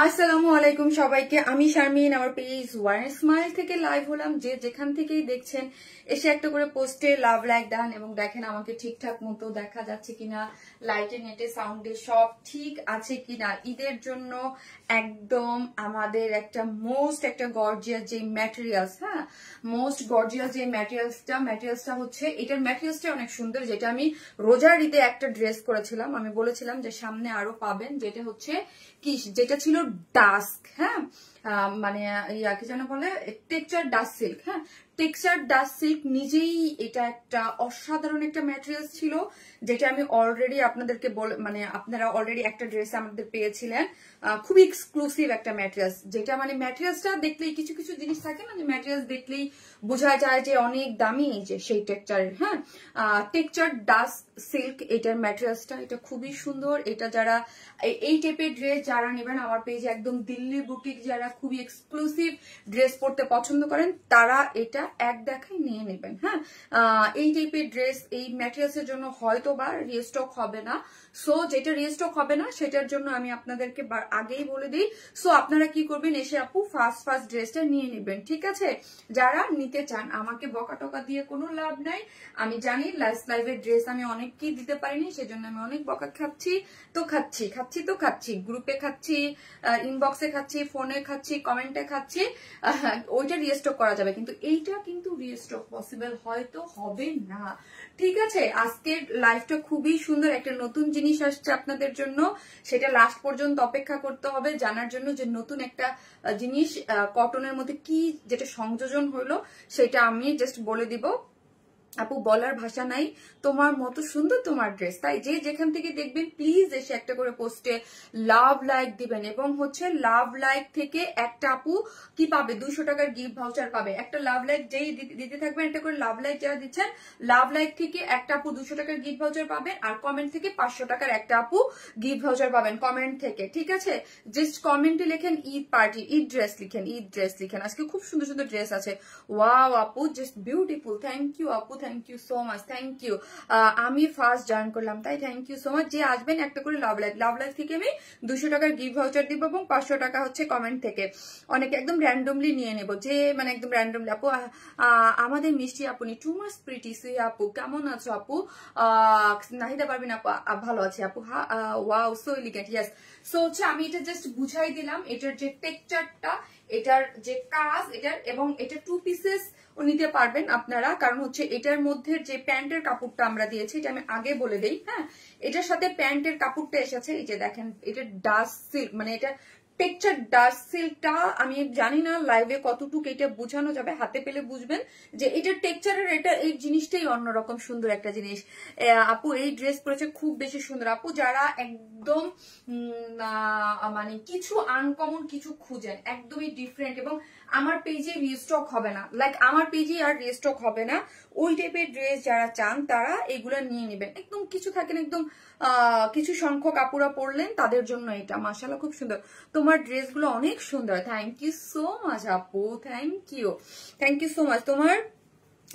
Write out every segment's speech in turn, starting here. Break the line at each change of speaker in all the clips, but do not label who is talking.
আসসালামু আলাইকুম সবাইকে। আমি শারমিন, আমার পেজ ওয়ান স্মাইল থেকে লাইভ হলাম। যে যেখান থেকেই দেখছেন এসে একটা করে পোস্টে লাভ লাইক ডান এবং দেখেন আমাকে ঠিকঠাক মতো দেখা যাচ্ছে কিনা, লাইটে নেটে সাউন্ডে সব ঠিক আছে কিনা। ঈদের জন্য একদম আমাদের একটা গর্জিয়াস যে ম্যাটেরিয়ালস, হ্যাঁ মোস্ট গর্জিয়াস যে ম্যাটেরিয়ালসটা হচ্ছে এটার ম্যাটেরিয়ালসটা অনেক সুন্দর। যেটা আমি রোজার ঈদে একটা ড্রেস করেছিলাম, আমি বলেছিলাম যে সামনে আরো পাবেন। যেটা হচ্ছে কি, যেটা ছিল ডাস্ক, হ্যাঁ মানে কি যেন বলে, টেক্সচার ডাস্ক সিল্ক। হ্যাঁ টেক্সচার ডাস্ক সিল্ক নিজেই এটা একটা অসাধারণ একটা ম্যাটেরিয়ালস ছিল, যেটা আমি অলরেডি আপনাদেরকে মানে আপনারা অলরেডি একটা ড্রেস আমাদের পেয়েছিলেন। খুবই এক্সক্লুসিভ একটা ম্যাটেরিয়ালস, যেটা মানে ম্যাটেরিয়ালসটা দেখলেই কিছু কিছু জিনিস থাকে না, যে ম্যাটেরিয়ালস দেখলেই বোঝা যায় যে অনেক দামি, যে সেই টেক্সচারের। হ্যাঁ টেক্সচার ডাস্ক সিল্ক এটার ম্যাটেরিয়ালসটা, এটা খুবই সুন্দর। এটা যারা এই টাইপের ড্রেস যারা নেবেন আমার পেজে, একদম দিল্লি বুটিক যারা খুবই এক্সক্লুসিভ ড্রেস পরতে পছন্দ করেন, তারা এটা এক দেখায় নিয়ে নেবেন। হ্যাঁ এই টাইপের ড্রেস এই ম্যাটেরিয়ালসের জন্য হয়তো বা রিস্টক হবে না। সো যেটা রিস্টক হবে না সেটার জন্য আমি আপনাদেরকে আগেই বলে দিই। সো আপনারা কি করবেন, এসে আপু ফার্স্ট ড্রেসটা নিয়ে নেবেন, ঠিক আছে? যারা নিতে চান, আমাকে বকা টকা দিয়ে কোনো লাভ নাই। আমি জানি লাস্ট লাইভের ড্রেস আমি অনেককেই দিতে পারিনি, সেজন্য আমি অনেক বকা খাচ্ছি। তো খাচ্ছি গ্রুপে খাচ্ছি, ইনবক্সে খাচ্ছি, ফোনে খাচ্ছি, কমেন্টে খাচ্ছি। ওইটা রিস্টক করা যাবে, কিন্তু এইটা কিন্তু রিস্টক পসিবল হয়তো হবে না, ঠিক আছে? আজকের লাইভটা খুবই সুন্দর, একটা নতুন জিনিস আসছে আপনাদের জন্য। সেটা লাস্ট পর্যন্ত অপেক্ষা করতে হবে জানার জন্য যে নতুন একটা জিনিস কটনের মধ্যে কি যেটা সংযোজন হলো, সেটা আমি জাস্ট বলে দিব। আপু বলার ভাষা নাই, তোমার মতো সুন্দর তোমার ড্রেস। তাই যে যেখান থেকে দেখবেন প্লিজ এসে একটা করে পোস্টে লাভ লাইক দিবেন, এবং হচ্ছে লাভ লাইক থেকে একটা আপু কি পাবে, 200 টাকার গিফট ভাউচার পাবে। একটা লাভ লাইক যেই দিতে থাকবেন, একটা করে লাভ লাইক যারা দিচ্ছেন, লাভ লাইক থেকে একটা আপু 200 টাকার গিফট ভাউচার পাবেন, আর কমেন্ট থেকে 500 টাকার একটা আপু গিফট ভাউচার পাবেন কমেন্ট থেকে, ঠিক আছে? জাস্ট কমেন্টে লেখেন ঈদ পার্টি, ঈদ ড্রেস লিখেন। আজকে খুব সুন্দর সুন্দর ড্রেস আছে। ওয়াও আপু, জাস্ট বিউটিফুল। থ্যাংক ইউ আপু, thank you so much, thank you. আমি ফার্স্ট জয়েন করলাম, তাই থ্যাংক ইউ সো মাচ। যে আসবেন একটা করে লাভ লাইক থেকে আমি 200 টাকার গিফট ভাউচার দিব, এবং 500 টাকা হচ্ছে কমেন্ট থেকে। অনেকে একদম র্যান্ডমলি নিয়ে নেব, যে মানে একদম র্যান্ডমলি। আপু আমাদের মিষ্টি আপু নি, টু মাচ প্রিটি সুই আপু, কেমন আছো আপু? নাহিদা পারবেন আপু, ভালো আছে আপু। Wow so elegant, yes. So হচ্ছে আমি এটা জাস্ট বুঝাই দিলাম, এটার যে টেক্সচারটা, এটার যে কাজ, এটার এবং এটা 2 পিসেস নিতে পারবেন আপনারা। কারণ হচ্ছে এটার মধ্যে যে প্যান্টের কাপড়টা আমরা দিয়েছি, এটা আমি আগে বলে দেই। হ্যাঁ এটার সাথে প্যান্টের কাপড়টা এসেছে, এই যে দেখেন, এটা ডাস্ট সিল্ক, মানে এটা টেক্সচার ডাস্ট সিল্কটা। আমি জানি না লাইভে কতটুকু এটা বোঝানো যাবে, হাতে পেলে বুঝবেন যে এটার টেক্সচারের, এটা এই জিনিসটাই অন্যরকম সুন্দর একটা জিনিস। আপু এই ড্রেস পরেছে খুব বেশি সুন্দর। আপু যারা একদম মানে কিছু আনকমন কিছু খুঁজেন, একদমই ডিফারেন্ট, এবং আমার পেজে রিস্টক হবে না, লাইক আমার পেজে আর রিস্টক হবে না, ওই টাইপের ড্রেস যারা চান তারা এগুলো নিয়ে নেবেন। একদম কিছু থাকেন, একদম কিছু সংখ্যক আপুরা পড়লেন, তাদের জন্য এটা। মাশাআল্লাহ খুব সুন্দর, তোমার ড্রেসগুলো অনেক সুন্দর। থ্যাংক ইউ সো মাচ আপু, থ্যাংক ইউ সো মাচ। তোমার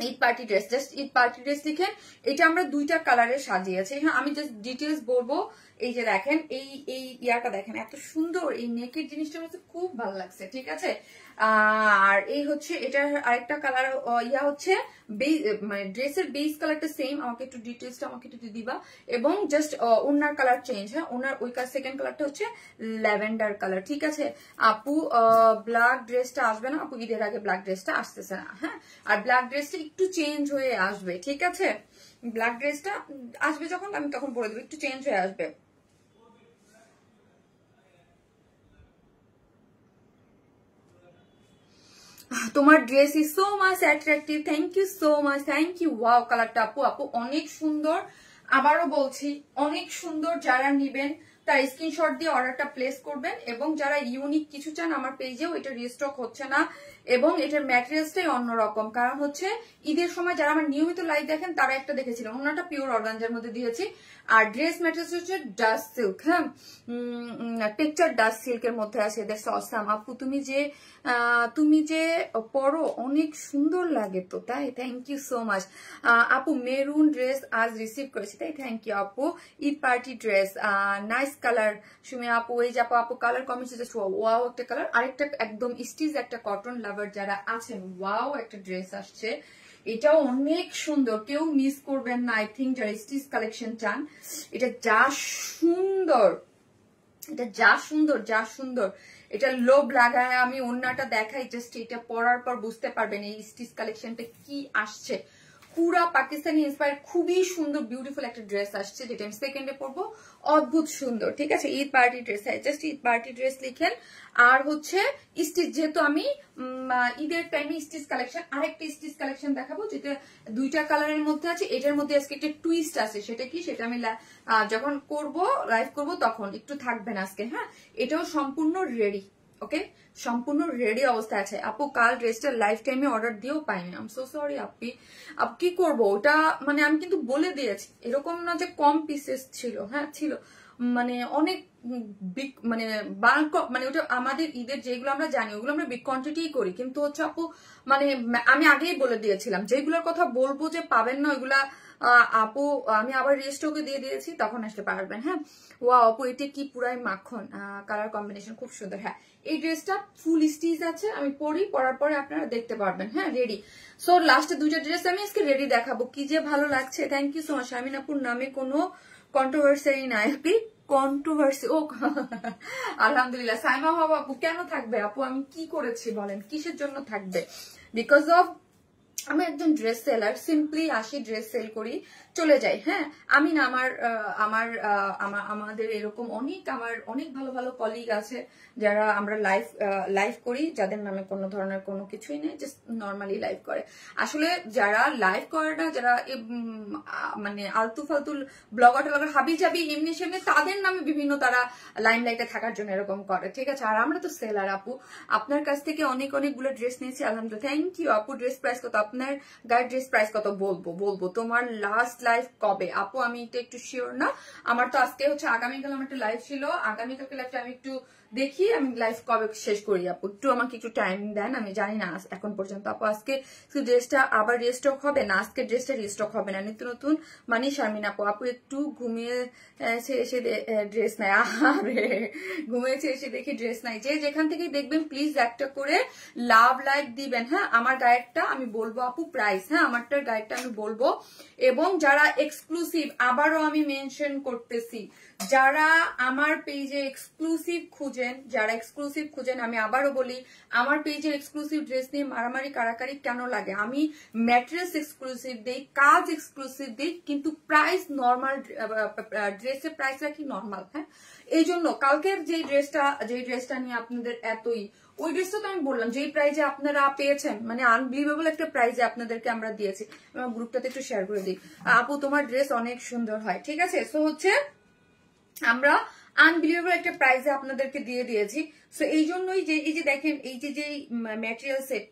Eid party dress, just Eid party dress লিখেন। এটা আমরা 2টা কালারে সাজিয়েছি। হ্যাঁ আমি জাস্ট ডিটেলস বলবো। এই যে দেখেন, এই ইয়াটা দেখেন, এত সুন্দর এই নেকের জিনিসটা হচ্ছে, খুব ভালো লাগছে, ঠিক আছে? আর এই হচ্ছে এটার আরেকটা কালার, ইয়া হচ্ছে মানে ড্রেসের বেস কালারটা সেম। আমাকে একটু ডিটেলসটা আমাকে একটু দিবা, এবং জাস্ট ওনার কালার চেঞ্জ। হ্যাঁ ওনার ওই সেকেন্ড কালারটা হচ্ছে ল্যাভেন্ডার কালার, ঠিক আছে? আপু ব্ল্যাক ড্রেসটা আসবে না আপু, ঈদের আগে ব্ল্যাক ড্রেসটা আসতেছে না। হ্যাঁ আর ব্ল্যাক ড্রেসটা একটু চেঞ্জ হয়ে আসবে, ঠিক আছে? ব্ল্যাক ড্রেসটা আসবে যখন, আমি তখন বলে দেবো, একটু চেঞ্জ হয়ে আসবে। তোমার dress is so much attractive, thank you so much, thank you. Wow কালারটা আপু অনেক সুন্দর, আবারও বলছি অনেক সুন্দর। যারা নিবেন তার স্ক্রিনশট দিয়ে অর্ডারটা প্লেস করবেন, এবং যারা ইউনিক কিছু চান, আমার পেজেও এটা রিস্টক হচ্ছে না, এবং এটার ম্যাটেরিয়ালসটাই অন্যরকম। কারণ হচ্ছে ঈদের সময় যারা আমার নিয়মিত লাইভ দেখেন তারা একটা দেখেছিলেন, ওনাটা পিওর অর্গানজার মধ্যে দিয়েছি, আর ড্রেস ম্যাটেরিয়ালস হচ্ছে ডাস্ট সিল্ক। হ্যাঁ টেক্সচার ডাস্ট সিল্কের মধ্যে আছে। দ্যাটস অসাম আপু, তুমি যে পরো অনেক সুন্দর লাগে তো, তাই থ্যাংক ইউ সো মাচ আপু। মেরুন ড্রেস আজ রিসিভ করেছি, তাই থ্যাংক ইউ আপু। Eid party dress nice colour Sumi আপু, এই যে আপু কালার কমেন্টস জাস্ট ওয়াও একটা কালার। আরেকটা একদম স্টিচ একটা কটন লাভার যারা আছেন, ওয়াও একটা ড্রেস আসছে, এটাও অনেক সুন্দর, কেউ মিস করবেন না। আই থিঙ্ক যারা স্টিচ কালেকশন চান, এটা যা সুন্দর, এটা যা সুন্দর, যা সুন্দর, এটা লোভ লাগায় আমি ওন্নাটা দেখাই, জাস্ট এটা পরার পর বুঝতে পারবেন এই স্টিচ কালেকশনটা কি আসছে। পুরা পাকিস্তানি ইন্সপায়ার খুবই সুন্দর বিউটিফুল একটা ড্রেস আসছে, যেটা আমি সেকেন্ডে পরবো, অদ্ভুত সুন্দর। ঠিক আছে, ঈদ পার্টি ড্রেস, হ্যাঁ জাস্ট ঈদ পার্টি ড্রেস লিখেন। আর হচ্ছে স্টিচ, যেহেতু আমি ঈদের টাইমে স্টিচ কালেকশন, আরেকটা স্টিচ কালেকশন দেখাবো যেটা দুইটা কালারের মধ্যে আছে। এটার মধ্যে আজকে একটা টুইস্ট আছে, সেটা কি সেটা আমি যখন করব লাইভ করব তখন একটু থাকবেন আজকে। হ্যাঁ, এটাও সম্পূর্ণ রেডি, ওকে, সম্পূর্ণ রেডি অবস্থায় আছে। আপু কাল ড্রেসটা লাইফ টাইমে অর্ডার দিয়েও পাইনি, আই এম সো সরি আপু কি করবো ওটা, মানে আমি কিন্তু বলে দিয়েছি, এরকম না যে কম পিসেস ছিল, হ্যাঁ ছিল, মানে অনেক বিগ, মানে বাল্ক, মানে ওটা আমাদের ঈদের যেগুলো আমরা জানি ওগুলো আমরা বিগ কোয়ান্টিটি করি, কিন্তু হচ্ছে আপু মানে আমি আগেই বলে দিয়েছিলাম যেগুলোর কথা বলবো যে পাবেন না ওইগুলা আপু আমি আবার রেস্টকে দিয়ে দিয়েছি, তখন আসতে পারবেন। হ্যাঁ, ওয়া আপু এটা কি পুরাই মাখন, কালার কম্বিনেশন খুব সুন্দর। হ্যাঁ, এই ড্রেসটা ফুল স্টিচ আছে, আমি পরার পরে আপনারা দেখতে পারবেন। হ্যাঁ, রেডি। সো লাস্টে দুইটা ড্রেস আমি আজকে রেডি দেখাবো, কি যে ভালো লাগছে। Thank you so much. Sharmin আপুর নামে কোনো কন্ট্রোভার্সি নাই, কন্ট্রোভার্সি ও আলহামদুলিল্লাহ। সাইমা হওয়া আপু কেন থাকবে আপু, আমি কি করেছি বলেন, কিসের জন্য থাকবে? বিকজ অফ আমি একজন ড্রেস সেলার, সিম্পলি আসি ড্রেস সেল করি চলে যাই। হ্যাঁ, আমি না আমাদের এরকম আমার অনেক ভালো ভালো কলিগ আছে যারা আমরা লাইভ করি, যাদের নামে কোনো ধরনের কোনো কিছুই নেই, জাস্ট নর্মালি লাইভ করে। আসলে যারা লাইভ করে না, যারা মানে আলতু ফালতু ব্লগার ট্লগার হাবি জাবি এমনি সেমনি, তাদের নামে বিভিন্ন তারা লাইমলাইটে থাকার জন্য এরকম করে। ঠিক আছে, আর আমরা তো সেলার আপু, আপনার কাছ থেকে অনেকগুলো ড্রেস নিয়েছি আলহামদুলিল্লাহ। থ্যাংক ইউ আপু। ড্রেস প্রাইস কত আপনার? গায়ের ড্রেস প্রাইস কত বলবো। তোমার লাস্ট লাইভ কবে আপু? আমি এটা একটু শিওর না, আমার তো আজকে হচ্ছে আগামীকাল আমার একটা লাইভ ছিল, আগামীকালকে লাইভটা আমি একটু দেখি আমি লাইভ কবে শেষ করি আপু, একটু আমাকে একটু টাইম দেন, আমি জানি না এখন পর্যন্ত আপু। আজকে ড্রেসটা আবার রিস্টক হবে না, আজকে ড্রেসটা রিস্টক হবে না, নিত্য নতুন মানে শারমিন আপু একটু ঘুমিয়েছে এসে ড্রেস নাই, আরে ঘুমিয়েছে এসে দেখি ড্রেস নাই। যে যেখান থেকে দেখবেন প্লিজ একটা করে লাভ লাইক দিবেন। হ্যাঁ, আমার গায়েরটা আমি বলবো আপু প্রাইস, হ্যাঁ আমারটার গায়েরটা আমি বলবো। এবং যারা এক্সক্লুসিভ, আবারও আমি মেনশন করতেছি, যারা আমার পেজে এক্সক্লুসিভ খুঁজেন, আমি আবারও বলি, আমার পেজে এক্সক্লুসিভ ড্রেস নিয়ে মারামারি কারাকারি কেন লাগে? আমি ম্যাটেরিয়ালস এক্সক্লুসিভ দেই, কাজ এক্সক্লুসিভ দেই, কিন্তু প্রাইস নর্মাল, ড্রেসের প্রাইস রাখি নর্মাল। হ্যাঁ, এই জন্য কালকের যে ড্রেসটা নিয়ে আপনাদের এতই, ওই ড্রেসটা তো আমি বললাম যেই প্রাইজে আপনারা পেয়েছেন, মানে আনবিলিভেবল একটা প্রাইজে আপনাদেরকে আমরা দিয়েছি। আমার গ্রুপটাতে একটু শেয়ার করে দিই। আপু তোমার ড্রেস অনেক সুন্দর হয়, ঠিক আছে। সো হচ্ছে আমরা আনবিলিভেবল একটা প্রাইজে আপনাদেরকে দিয়ে দিয়েছি। সো এই জন্যই যে এই যে দেখেন এই যে ম্যাটেরিয়াল সেট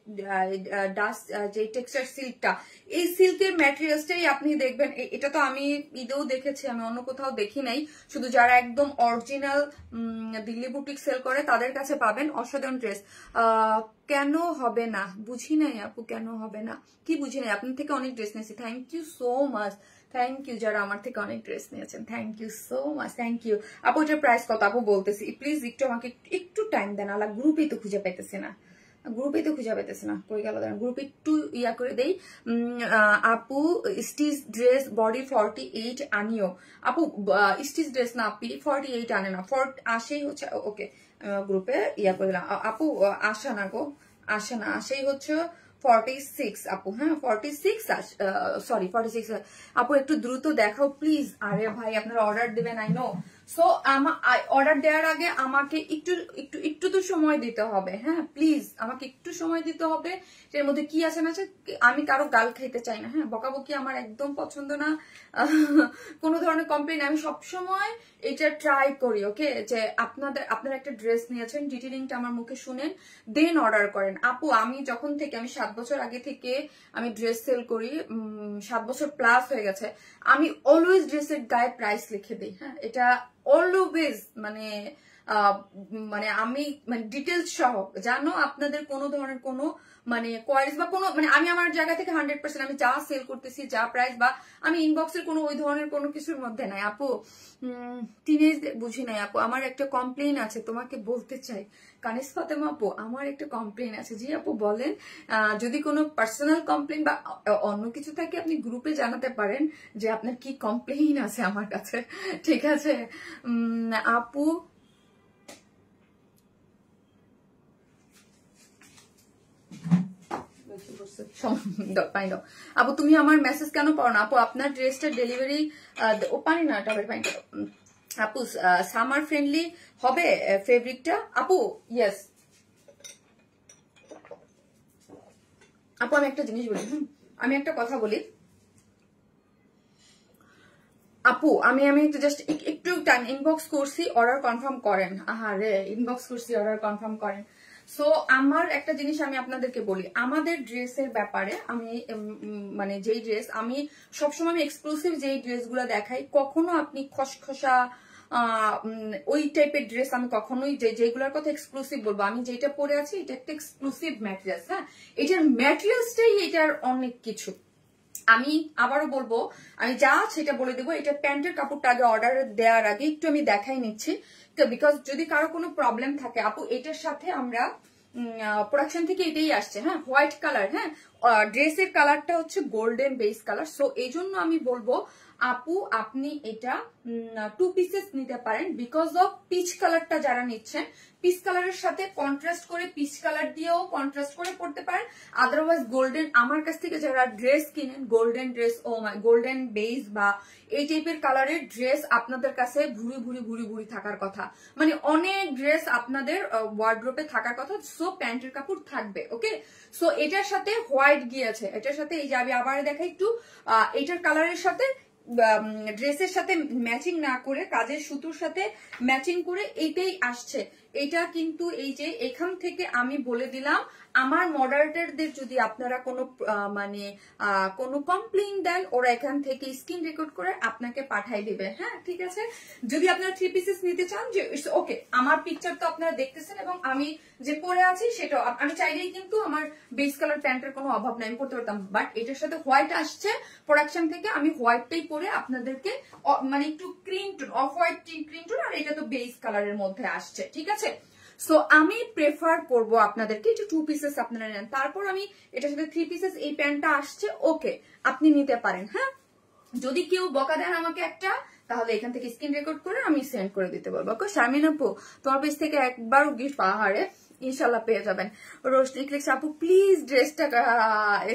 ডাস্ট যে টেক্সচার সিল্কটা, এই সিল্কের ম্যাটেরিয়ালসটাই আপনি দেখবেন। এটা তো আমি ঈদেও দেখেছি, আমি অন্য কোথাও দেখি নাই। শুধু যারা একদম অরিজিনাল দিল্লি বুটিক সেল করে তাদের কাছে পাবেন। অসাধারণ ড্রেস। কেন হবে না বুঝি নাই আপু, কেন হবে না কি বুঝি নাই। আপনার থেকে অনেক ড্রেস নিয়েছি, thank you so much. Thank you যারা আমার থেকে অনেক ড্রেস নিয়েছেন, thank you so much, thank you আপু। এটার প্রাইস কত আপু বলতেছি, প্লিজ একটু আমাকে একটু টাইম দেন। আলা গ্রুপেই তো খুঁজে পাইতেছি না, কই গেল গ্রুপ একটু ইয়া করে দেই। আপু স্টিচ ড্রেস বডি 48 আনিও আপু, স্টিচ ড্রেস না আপি 48 আনে না, আসেই হচ্ছে ওকে গ্রুপে ইয়া করে দিলাম আপু। আসে না আসেই হচ্ছে 46 আপু। হ্যাঁ 46, সরি 46 আপু, একটু দ্রুত দেখাও প্লিজ। আরে ভাই আপনারা অর্ডার দেবেন আই নো। সো অর্ডার দেওয়ার আগে আমাকে একটু তো সময় দিতে হবে। হ্যাঁ প্লিজ আমাকে একটু সময় দিতে হবে। এর মধ্যে কি আছে না আছে, আমি কারো গাল খাইতে চাই না। হ্যাঁ, বকাবকি আমার একদম পছন্দ না, কোনো ধরনের কমপ্লেন। আমি সবসময় এটা ট্রাই করি ওকে, যে আপনারা একটা ড্রেস নিয়েছেন, ডিটেলিংটা আমার মুখে শুনেন, দেন অর্ডার করেন। আপু আমি যখন থেকে, আমি 7 বছর আগে থেকে আমি ড্রেস সেল করি, 7 বছর প্লাস হয়ে গেছে, আমি অলওয়েজ ড্রেসের গায়ে প্রাইস লিখে দিই। হ্যাঁ, এটা অলওয়েজ, মানে মানে আমি মানে ডিটেলস সহ জানো আপনাদের কোনো ধরনের কোনো মানে কোয়ারিজ বা কোনো মানে আমি আমার জায়গা থেকে 100% আমি যা সেল করতেছি যা প্রাইস বা আমি ইনবক্সের কোনো ওই ধরনের কোনো কিছুর মধ্যে নাই আপু। টিনেজ বুঝি নাই আপু, আমার একটা কমপ্লেইন আছে তোমাকে বলতে চাই। কানিস ফাতেমা আপু আমার একটা কমপ্লেইন আছে। জি আপু বলেন। যদি কোনো পার্সোনাল কমপ্লেইন বা অন্য কিছু থাকে আপনি গ্রুপে জানাতে পারেন যে আপনার কি কমপ্লেইন আছে আমার কাছে, ঠিক আছে আপু। আপু তুমি আমার মেসেজ কেন পাও না আপু? আপনার ড্রেসটা ডেলিভারি ও পানি না টাবের পানি আপু সামার ফ্রেন্ডলি হবে ফেব্রিকটা আপু? ইয়েস আপু আমি একটা জিনিস বলি, আমি একটা কথা বলি আপু, আমি জাস্ট একটু টাইম ইনবক্স করছি, অর্ডার কনফার্ম করেন। আহারে ইনবক্স করছি, অর্ডার কনফার্ম করেন। সো আমার একটা জিনিস আমি আপনাদেরকে বলি, আমাদের ড্রেসের ব্যাপারে আমি মানে যেই ড্রেস আমি সবসময় আমি এক্সক্লুসিভ যেই ড্রেসগুলো দেখাই, কখনো আপনি খসখসা ওই টাইপের ড্রেস আমি কখনোই যেগুলোর কথা এক্সক্লুসিভ বলবো, আমি যেটা পরে আছি এটা একটা এক্সক্লুসিভ ম্যাটেরিয়ালস। হ্যাঁ, এটার ম্যাটেরিয়ালসটাই এটার অনেক কিছু। আমি আবারও বলবো, আমি যা সেটা বলে দেবো। এটা প্যান্টের কাপড়টা আগে অর্ডার দেওয়ার আগে একটু আমি দেখাই নিচ্ছি, বিকজ যদি কারো কোনো প্রবলেম থাকে আপু, এটার সাথে আমরা প্রোডাকশন থেকে এটাই আসছে। হ্যাঁ, হোয়াইট কালার। হ্যাঁ, ড্রেসের কালারটা হচ্ছে গোল্ডেন বেস কালার। সো এই জন্য আমি বলবো আপু আপনি এটা 2 পিসেস নিতে পারেন, বিকজ অফ পিচ কালারটা যারা নিচ্ছেন পিচ কালারের সাথে কন্ট্রাস্ট করে পিচ কালার দিয়েও কন্ট্রাস্ট করে পড়তে পারেন। আদারওয়াইজ গোল্ডেন, আমার কাছ থেকে যারা ড্রেস কিনেন গোল্ডেন ড্রেস ও গোল্ডেন বেস বা এই টাইপের কালারের ড্রেস আপনাদের কাছে ভুরি ভুরি ভুরি ভুরি থাকার কথা, মানে অনেক ড্রেস আপনাদের ওয়ার্ড্রোপে থাকার কথা। সো প্যান্টের কাপড় থাকবে। ওকে, সো এটার সাথে হোয়াইট গিয়েছে, এটার সাথে এই যে আমি আবার দেখাই একটু, এটার কালারের সাথে ড্রেসের সাথে ম্যাচিং না করে কাজের সুতোর সাথে ম্যাচিং করে এইটাই আসছে। এটা কিন্তু এই যে এখান থেকে আমি বলে দিলাম, আমার মডারেটরদের যদি আপনারা কোনো মানে কোনো কমপ্লেইন দেন, ওরা এখান থেকে স্ক্রিন রেকর্ড করে আপনাকে পাঠাই দিবে। হ্যাঁ ঠিক আছে, যদি আপনারা 3 পিসেস নিতে চান যে ওকে, আমার পিকচার তো আপনারা দেখতেছেন এবং আমি যে পরে আছি সেটাও আমি চাইলেই কিন্তু আমার বেস কালার প্যান্টের কোনো অভাব নাই, আমি পরতে পারতাম, বাট এটার সাথে হোয়াইট আসছে প্রোডাকশন থেকে, আমি হোয়াইটটাই পরে আপনাদেরকে মানে একটু cream tone, off white cream tone, আর এটা তো বেস কালারের মধ্যে আসছে। ঠিক আছে, সো আমি প্রেফার করব আপনাদেরকে এটা 2 পিসেস আপনারা নেন। তারপর আমি এটার সাথে 3 পিসেস এই প্যান্টটা আসছে, ওকে আপনি নিতে পারেন। হ্যাঁ, যদি কেউ বকা দেন আমাকে একটা, তাহলে এখান থেকে স্ক্রিন রেকর্ড করে আমি সেন্ড করে দিতে বলবো। ওকে শারমিন আপু, তোমার পেজ থেকে একবারও গিফট পাহাড়ে ইনশাল্লাহ পেয়ে যাবেন। রোশনি ক্লিক্স আপু প্লিজ ড্রেসটা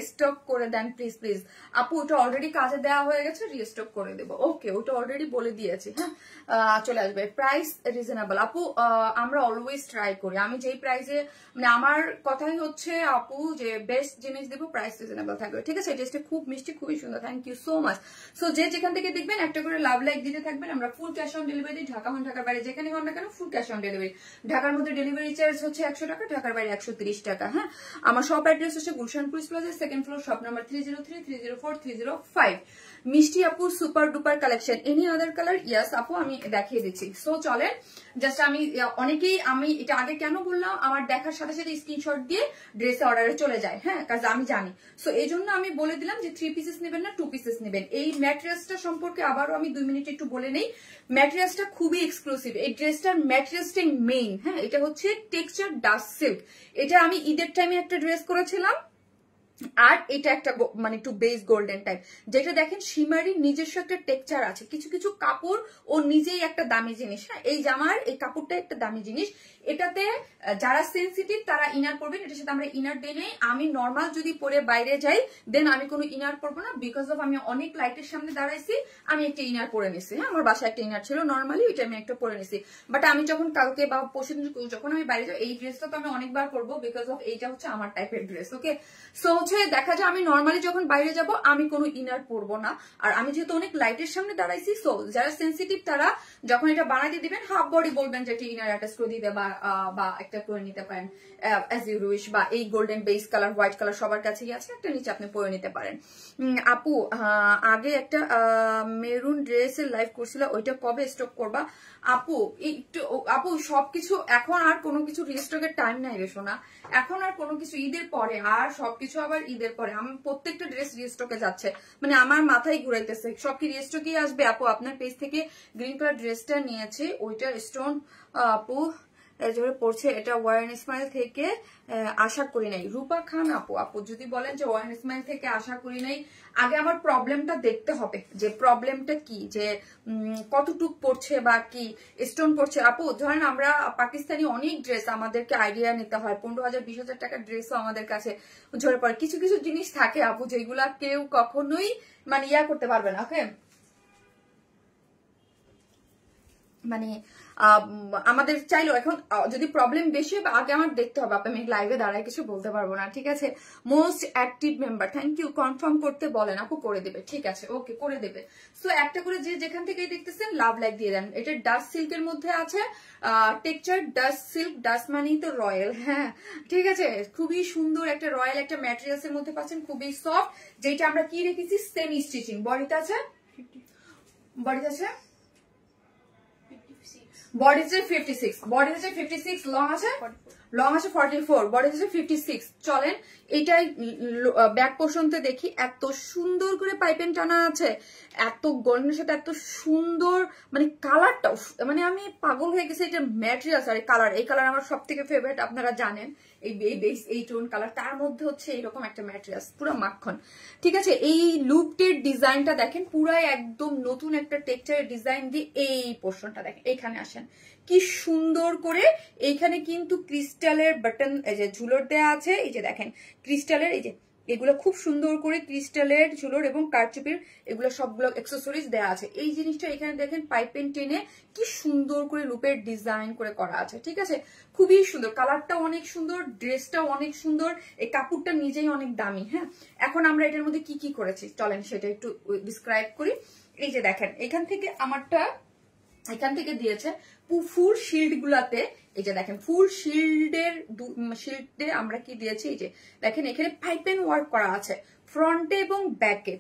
স্টক করে দেন প্লিজ প্লিজ। আপু ওটা অলরেডি কাজে দেওয়া হয়ে গেছে, রিস্টক করে দেবো। ওকে, ওটা অলরেডি বলে দিয়েছি। হ্যাঁ, চলে আসবে। প্রাইস রিজনেবল আপু, আমরা অলওয়েজ ট্রাই করি, আমি যেই প্রাইসে মানে আমার কথাই হচ্ছে আপু যে বেস্ট জিনিস দেবো, প্রাইস রিজনেবল থাকবে। ঠিক আছে, ড্রেসটা খুব মিষ্টি, খুবই সুন্দর, thank you so much. So যে যেখান থেকে দেখবেন একটা করে লাভ লাইক দিতে থাকবেন। আমরা full cash on delivery, Dhaka হন ঢাকার বাইরে যেখানে হন না কেন ফুল ক্যাশ অন ডেলিভারি। ঢাকার মধ্যে ডেলিভারি চার্জ হচ্ছে 100 টাকা, ঢাকার বাইরে 130 টাকা। হ্যাঁ, আমার শপ অ্যাড্রেস হচ্ছে Gulshan Cruz Plaza, 2nd floor, shop number 303, 304, 305। মিষ্টি আপু super duper collection, any other colour? Yes আপু আমি দেখিয়ে দিচ্ছি। সো চলেন, জাস্ট আমি অনেকেই আমি এটা আগে কেন বললাম, আমার দেখার সাথে সাথে স্ক্রিনশট দিয়ে ড্রেসে অর্ডারে চলে যায়। হ্যাঁ, কাজ আমি জানি। সো এই জন্য আমি বলে দিলাম যে 3 পিসেস নেবেন না 2 পিসেস নেবেন। এই ম্যাটেরিয়ালসটা সম্পর্কে আবারও আমি 2 মিনিট একটু বলে নেই। ম্যাটেরিয়ালসটা খুবই এক্সক্লুসিভ, এই ড্রেসটার ম্যাটেরিয়ালসটাই মেইন। হ্যাঁ, এটা হচ্ছে টেক্সচার ডাস্ট সিল্ক। এটা আমি ঈদের টাইমে একটা ড্রেস করেছিলাম, আর এটা একটা মানে একটু বেস গোল্ডেন টাইপ, যেটা দেখেন শিমারি নিজস্ব একটা টেক্সচার আছে। কিছু কিছু কাপড় ও নিজেই একটা দামি জিনিস। হ্যাঁ, এই জামার এই কাপড়টা একটা দামি জিনিস। এটাতে যারা সেন্সিটিভ তারা ইনার পরবেন, এটার সাথে আমরা ইনার ডে নেই। আমি নর্মাল যদি পরে বাইরে যাই দেন আমি কোনো ইনার পরবো না, বিকজ অফ আমি অনেক লাইটের সামনে দাঁড়াইছি, আমি একটা ইনার পরে নিছি। হ্যাঁ, আমার বাসায় একটা ইনার ছিল নর্মালি, ওইটা আমি একটা পরে নিছি। বাট আমি যখন কালকে বা পরশুদিন যখন আমি বাইরে যাই, এই ড্রেসটা তো আমি অনেকবার পরবো, বিকজ অফ এইটা হচ্ছে আমার টাইপের ড্রেস। ওকে, সো হচ্ছে দেখা যায় আমি নর্মালি যখন বাইরে যাব আমি কোনো ইনার পরবো না। আর আমি যেহেতু অনেক লাইটের সামনে দাঁড়াইছি, সো যারা সেন্সিটিভ তারা যখন এটা বানাতে দিবেন হাফ বডি বলবেন যে ইনার অ্যাটাচ করে দিতে বা একটা করে নিতে পারেন অ্যাজ ইউ উইশ, বা এই golden base colour white colour সবার কাছেই আছে, একটা নিচে আপনি পরে নিতে পারেন। আপু আগে একটা মেরুন ড্রেসের লাইভ করছিল, ওইটা কবে স্টক করবা? আপু সবকিছু এখন আর কোনো কিছু রিস্টকের টাইম নাই রে সোনা, এখন আর কোনো কিছু ঈদের পরে, আর সবকিছু আবার ঈদের পরে। আমি প্রত্যেকটা ড্রেস রিস্টকে যাচ্ছে, মানে আমার মাথায় ঘুরাইতেছে সব কি রিস্টকেই আসবে। আপু আপনার পেজ থেকে গ্রিন কালার ড্রেসটা নিয়েছি, ওইটা স্টোন আপু পড়ছে, এটা ওয়ারেন স্মাইল থেকে আশা করি নাই। রূপা খান আপু যদি বলেন যে ওয়ারেন স্মাইল থেকে আশা করি নাই, আগে আমার প্রবলেমটা দেখতে হবে যে প্রবলেমটা কি, যে কতটুক পড়ছে বা কি স্টোন পড়ছে। আপু ধরেন আমরা পাকিস্তানি অনেক ড্রেস আমাদেরকে আইডিয়া নিতে হয়, 15,000 20,000 টাকার ড্রেসও আমাদের কাছে ঝরে পড়ে। কিছু কিছু জিনিস থাকে আপু যেগুলা কেউ কখনোই মানে করতে পারবে না। ওকে, মানে আমাদের চাইলেও এখন যদি প্রবলেম বেশি হবে আগে আমার দেখতে হবে। আমি লাইভে দাঁড়ায় কিছু বলতে পারবো না, ঠিক আছে। Most active member, thank you. Confirm করতে বলেন আপু, করে দেবে, ঠিক আছে, ওকে করে দেবে। সো একটা করে যে যেখান থেকে দেখতেছেন লাভ লাইক দিয়ে দেন। এটা ডাস্ট সিল্কের মধ্যে আছে, টেক্সচার ডাস্ট সিল্ক, ডাস্ট মানেই তো রয়্যাল, হ্যাঁ ঠিক আছে। খুবই সুন্দর একটা রয়্যাল একটা ম্যাটেরিয়ালস এর মধ্যে পাচ্ছেন, খুবই সফট, যেটা আমরা কি রেখেছি সেমি স্টিচিং। বডিতে আছে, বডিতে আছে বডি হচ্ছে 56, বডি হচ্ছে 56, লং আছে 44, বডি হচ্ছে 56। চলেন এইটাই ব্যাক পোর্শনতে দেখি, এত সুন্দর করে পাইপেন টানা আছে, এত গোল্ডেনের সাথে এত সুন্দর, মানে কালারটা মানে আমি পাগল হয়ে গেছি। এটা ম্যাটেরিয়ালস আর কালার, এই কালার আমার সব থেকে ফেভারিট, আপনারা জানেন এই টোন কালার, তার মধ্যে হচ্ছে এইরকম একটা ম্যাটেরিয়ালস পুরো মাখন, ঠিক আছে। এই লুপটের ডিজাইনটা দেখেন, পুরাই একদম নতুন একটা টেক্সচারের ডিজাইন দিয়ে এই পোর্শনটা দেখেন, এইখানে আসেন কি সুন্দর করে। এইখানে কিন্তু ক্রিস্টালের বাটন এই যে ঝুলর দেয়া আছে, এই যে দেখেন ক্রিস্টালের, এই যে এগুলো খুব সুন্দর করে ক্রিস্টালের ঝুলর এবং কারচুপির এগুলো সবগুলো অ্যাক্সেসরিজ দেয়া আছে। এই জিনিসটা এখানে দেখেন পাইপেন টেনে কি সুন্দর করে লুপের ডিজাইন করে করা আছে, ঠিক আছে, খুবই সুন্দর। কালারটা অনেক সুন্দর, ড্রেসটাও অনেক সুন্দর, এই কাপড়টা নিজেই অনেক দামি। হ্যাঁ, এখন আমরা এটার মধ্যে কি কি করেছি চলেন সেটা একটু ডিসক্রাইব করি। এই যে দেখেন এখান থেকে আমারটা এখান থেকে দিয়েছে ফুল শিল্ড গুলাতে, এই যে দেখেন ফুল শিল্ডে আমরা কি দিয়েছি, এই যে দেখেন এখানে পাইপেন ওয়ার্ক করা আছে ফ্রন্টে এবং ব্যাকে,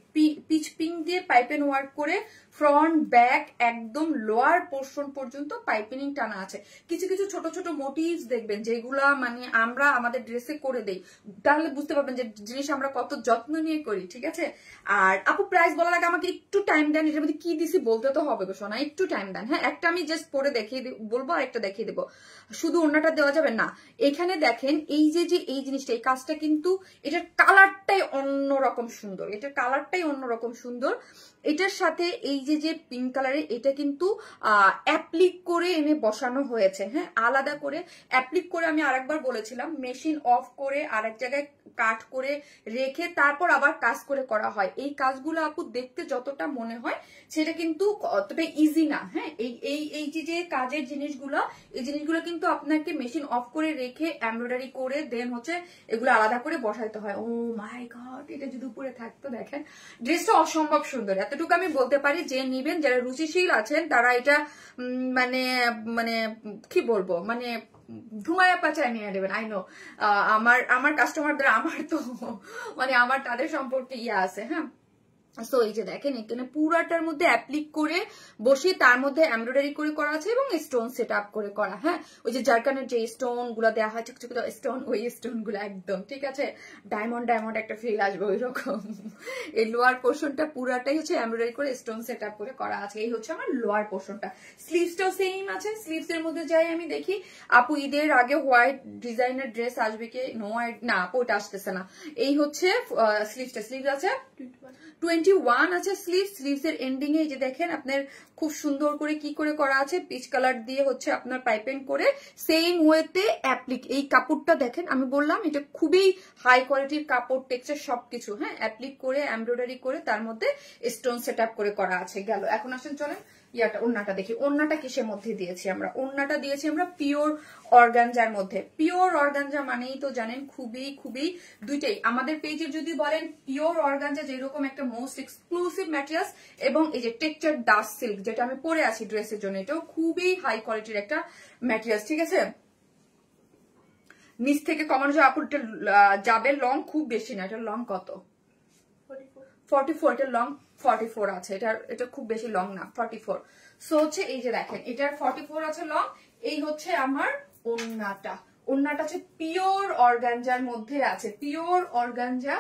পিচ পিং দিয়ে পাইপেন ওয়ার্ক করে ফ্রন্ট ব্যাক একদম লোয়ার পোর্শন পর্যন্ত পাইপিনিং টানা আছে। কিছু কিছু ছোট ছোট মোটিভস দেখবেন যেগুলা মানে আমরা আমাদের ড্রেসে করে দেই, তাহলে বুঝতে পারবেন যে জিনিস আমরা কত যত্ন নিয়ে করি, ঠিক আছে। আর আপু প্রাইস বলার আগে আমাকে একটু টাইম দেন, এটার মধ্যে কি দিছি বলতে তো হবে গো সোনা, একটু টাইম দেন। হ্যাঁ, একটা আমি জাস্ট পরে দেখিয়ে বলবো আর একটা দেখিয়ে দেবো, শুধু অন্যটা দেওয়া যাবে না। এখানে দেখেন এই যে এই জিনিসটা, এই কাজটা কিন্তু এটার কালারটাই অন্যরকম সুন্দর, এটার কালারটাই অন্যরকম সুন্দর। এটার সাথে এই যে পিঙ্ক কালারের, এটা কিন্তু অ্যাপ্লিক করে এনে বসানো হয়েছে। হ্যাঁ, আলাদা করে অ্যাপ্লিক করে, আমি আরেকবার বলেছিলাম মেশিন অফ করে আরেক জায়গায় কাট করে রেখে তারপর আবার কাজ করে করা হয়। এই কাজগুলো আপু দেখতে যতটা মনে হয় সেটা কিন্তু অতটা ইজি না। হ্যাঁ, এই যে কাজের জিনিসগুলো, এই জিনিসগুলো কিন্তু আপনাকে মেশিন অফ করে রেখে এমব্রয়ডারি করে দেন হচ্ছে এগুলো আলাদা করে বসাইতে হয়। ও মাই গড, এটা যদি উপরে থাকতো। দেখেন ড্রেসটা অসম্ভব সুন্দর, এতটুকু আমি বলতে পারি। যে নিবেন, যারা রুচিশীল আছেন তারা এটা মানে মানে কি বলবো, মানে ধুমায়া পাচায় নিয়ে নেবেন। আই নো আমার কাস্টমারদের, আমার তো মানে আমার তাদের সম্পর্কে আছে। হ্যাঁ, সো এই যে দেখেন এখানে পুরাটার মধ্যে অ্যাপ্লিক করে বসিয়ে তার মধ্যে এমব্রয়ডারি করে করা আছে এবং স্টোন সেট আপ করে করা। হ্যাঁ, ওই যে জারকানের যে স্টোন গুলা দেওয়া হয় ছোট ছোট স্টোন, ওই স্টোন গুলো একদম ঠিক আছে, ডায়মন্ড একটা ফিল আসবে ওই রকম। এই লোয়ার পোর্শনটা পুরাটাই হচ্ছে এমব্রয়ডারি করে স্টোন সেট আপ করে করা আছে। এই হচ্ছে আমার লোয়ার পোর্শনটা। স্লিভসটাও সেম আছে। স্লিভস এর মধ্যে যাই আমি দেখি আপু ঈদের আগে হোয়াইট ডিজাইনের ড্রেস আসবে কি? নো, না আপু ওটা আসতেছে না। এই হচ্ছে স্লিভসটা, স্লিভস আছে 21 আছে স্লিভস। স্লিভস এর এন্ডিং এ যে দেখেন আপনার খুব সুন্দর করে কি করে করা আছে, পিচ কালার দিয়ে হচ্ছে আপনার পাইপিং করে সেম ওয়েতে অ্যাপ্লিক। এই কাপড়টা দেখেন, আমি বললাম এটা খুবই হাই কোয়ালিটির কাপড়, টেক্সচার সবকিছু। হ্যাঁ, অ্যাপ্লিক করে এমব্রয়ডারি করে তার মধ্যে স্টোন সেট আপ করে করা আছে। গেল, এখন আসেন চলেন ইয়াটা ওড়নাটা দেখি, ওড়নাটা কিসের মধ্যে দিয়েছি আমরা? ওড়নাটা দিয়েছি আমরা পিওর অর্গানজার মধ্যে। পিওর অর্গানজা মানেই তো জানেন খুবই খুবই দুইটাই আমাদের পেজে যদি বলেন পিওর অর্গানজা যেরকম একটা মোস্ট এক্সক্লুসিভ ম্যাটেরিয়ালস, এবং এই যে টেক্সচার ডাস্ট সিল্ক যেটা আমি পরে আছি ড্রেসের জন্য, এটাও খুবই হাই কোয়ালিটির একটা ম্যাটেরিয়ালস, ঠিক আছে। নিচ থেকে কমানো যায় আপুর যাবে, লং খুব বেশি না, এটা লং কত 44, এটা লং 44 আছে, এটা খুব বেশি লং না 44। সো হচ্ছে এই যে দেখেন এটার 44 আছে লং। এই হচ্ছে আমার ওড়নাটা, ওড়নাটা হচ্ছে পিওর অর্গানজার মধ্যে আছে, পিওর অর্গানজা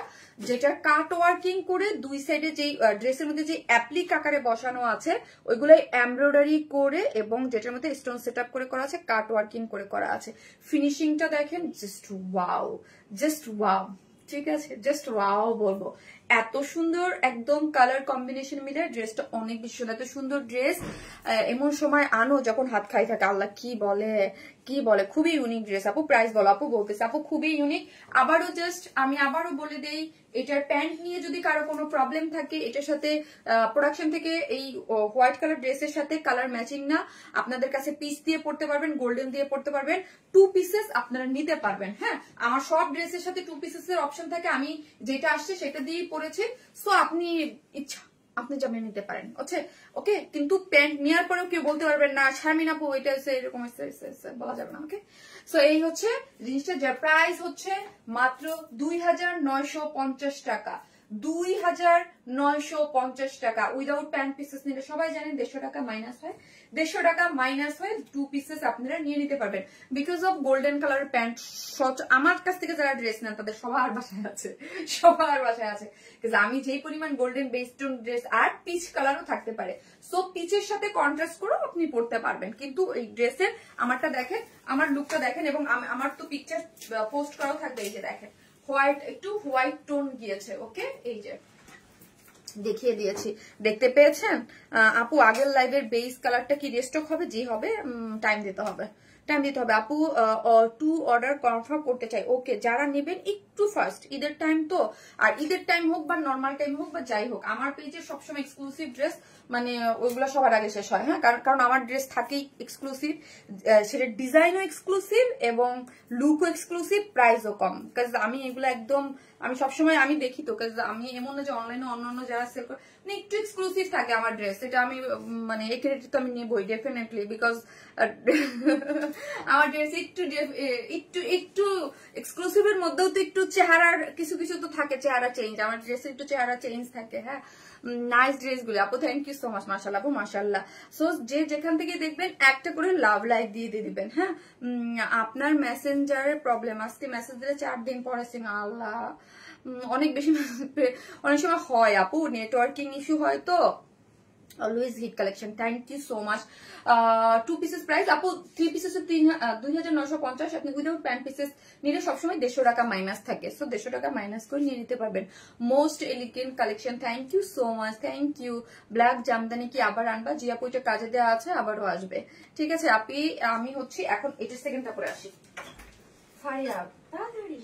যেটা কাট ওয়ার্কিং করে দুই সাইডে যে ড্রেসের মধ্যে যে অ্যাপ্লিক আকারে বসানো আছে ওইগুলাই এমব্রয়ডারি করে এবং যেটার মধ্যে স্টোন সেট আপ করে করা আছে, কাট ওয়ার্কিং করে করা আছে। ফিনিশিংটা দেখেন জাস্ট ওয়াও, জাস্ট ওয়াও, ঠিক আছে, জাস্ট ওয়াও বলবো। এত সুন্দর একদম কালার কম্বিনেশন মিলে ড্রেসটা অনেক বেশি সুন্দর। এত সুন্দর ড্রেস এমন সময় আনো যখন হাত খাই থাকে, আল্লাহ কি বলে কি বলে, খুবই ইউনিক ড্রেস। আপু প্রাইস বলো, আপু বলতেছে আপু খুবই ইউনিক। আবারও জাস্ট আমি আবারও বলে দেই, এটার প্যান্ট নিয়ে যদি কারো কোনো প্রবলেম থাকে, এটার সাথে প্রোডাকশন থেকে এই হোয়াইট কালার ড্রেসের সাথে কালার ম্যাচিং না, আপনাদের কাছে পিস দিয়ে পড়তে পারবেন, গোল্ডেন দিয়ে পড়তে পারবেন, 2 পিসেস আপনারা নিতে পারবেন। হ্যাঁ, আমার সব ড্রেসের সাথে 2 পিসেস এর অপশন থাকে, আমি যেটা আসছে সেটা দিয়েই পরেছি। সো আপনি ইচ্ছা আপনি যাবেন নিতে পারেন, ওকে। কিন্তু প্যান্ট নেওয়ার পরেও কেউ বলতে পারবেন না শারমিন আপু এটা এরকম বলা যাবে না, ওকে। সো এই হচ্ছে জিনিসটা, যার প্রাইস হচ্ছে মাত্র 2950 টাকা, 2950 টাকা। উইদাউট প্যান্ট পিসেস নিলে সবাই জানেন 150 টাকা মাইনাস হয়, 150 টাকা মাইনাস হয়ে 2 পিসেস আপনারা নিয়ে নিতে পারবেন। Because of golden colour pant আমার কাছ থেকে যারা ড্রেস নেন তাদের সবার বাসায় আছে, সবার বাসায় আছে। আমি যেই পরিমাণ গোল্ডেন বেস্টন ড্রেস, আর পিচ কালারও থাকতে পারে, সো পিচের সাথে কন্ট্রাস্ট করেও আপনি পড়তে পারবেন। কিন্তু এই ড্রেসের আমারটা দেখেন, আমার লুকটা দেখেন, এবং আমার তো পিকচার পোস্ট করাও থাকবে। এই যে দেখেন হোয়াইট, একটু হোয়াইট টোন গিয়েছে, ওকে। এই যে দেখিয়ে দিয়েছি, দেখতে পেয়েছেন আপু? আগের লাইভের বেস কালারটা কি রেস্টক হবে? জি হবে, টাইম দিতে হবে, টাইম দিতে হবে আপু। 2 অর্ডার কনফার্ম করতে চাই, ওকে। যারা নেবেন একটু ফার্স্ট, ঈদের টাইম তো, আর ঈদের টাইম হোক বা নর্মাল টাইম হোক বা যাই হোক, আমার পেজে সবসময় এক্সক্লুসিভ ড্রেস মানে ওইগুলো সবার আগে শেষ হয়। হ্যাঁ, কারণ আমার ড্রেস থাকেই এক্সক্লুসিভ, সেটা ডিজাইনও এক্সক্লুসিভ এবং লুকও এক্সক্লুসিভ, প্রাইসও কম। কাজ আমি এগুলো একদম আমি সবসময় আমি দেখি তো, কাজ আমি এমন না যে অনলাইনে অন্যান্য যারা সেল করে মানে একটু এক্সক্লুসিভ থাকে আমার ড্রেস, এটা আমি মানে এই ক্রেডিট তো আমি নেবই ডেফিনেটলি, বিকজ আমার ড্রেস একটু একটু একটু এক্সক্লুসিভের মধ্যেও তো একটু চেহারার কিছু কিছু তো থাকে, চেহারা চেঞ্জ, আমার ড্রেসের একটু চেহারা চেঞ্জ থাকে। হ্যাঁ, নাইস ড্রেস গুলো আপু, থ্যাংক ইউ সো মাচ, মাশাআল্লাহ আপু মাশাআল্লাহ। সো যে যেখান থেকে দেখবেন একটা করে লাভ লাইক দিয়ে দিবেন। হ্যাঁ, আপনার মেসেঞ্জারে প্রবলেম, আজকে মেসেজ দিলে 4 দিন পরে আল্লাহ অনেক বেশি অনেক সময় হয় আপু, নেটওয়ার্কিং ইস্যু হয় তো। Always hit collection, thank you so much. 2 pieces price আপু, 3 পিসেস 2950। আপনি উইদাউট প্যান্ট পিসেস নিলে সবসময় 150 টাকা মাইনাস থাকে, সো 150 টাকা মাইনাস করে নিয়ে নিতে পারবেন। Most elegant collection, thank you so much, thank you. Black jamdani কি আবার আনবা? জি আপু, এটা কাজে দেওয়া আছে, আবারও আসবে, ঠিক আছে আপনি। আমি হচ্ছে এখন 8 সেকেন্ডটা করে আসি। ফারিয়া তাড়াতাড়ি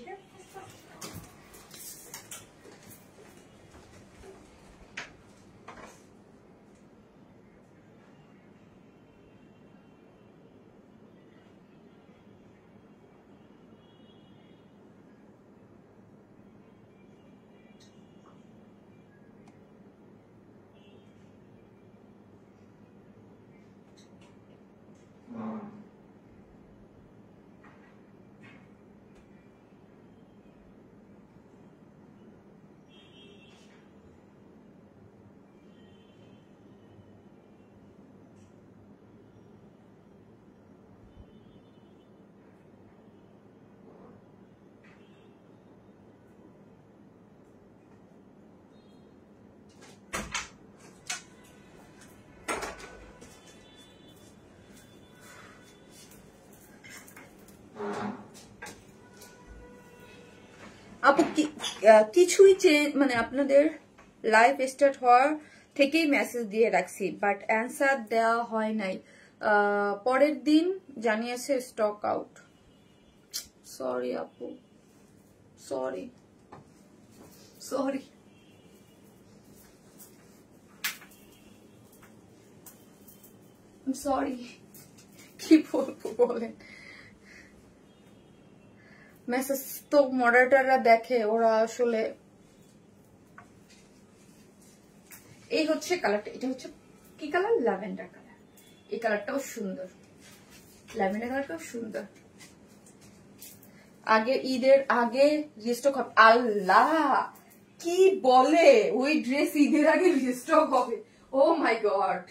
আপু কিছুই মানে আপনাদের লাইভ স্টার্ট হওয়ার থেকেই মেসেজ দিয়ে রাখছি, বাট অ্যান্সার দেওয়া হয় নাই। পরের দিন জানিয়েছে স্টক আউট। সরি আপু, সরি সরি। সরি, কি বলবো বলেন, মেসেজ তো মডারেটররা দেখে, ওরা আসলে। এই হচ্ছে কালারটা, এটা হচ্ছে কি কালার, ল্যাভেন্ডার কালার। এই কালারটাও সুন্দর, ল্যাভেন্ডার কালারটাও সুন্দর। আগে ঈদের আগে রিস্টক হবে, আল্লাহ কি বলে, ওই ড্রেস ঈদের আগে রিস্টক হবে? Oh my God,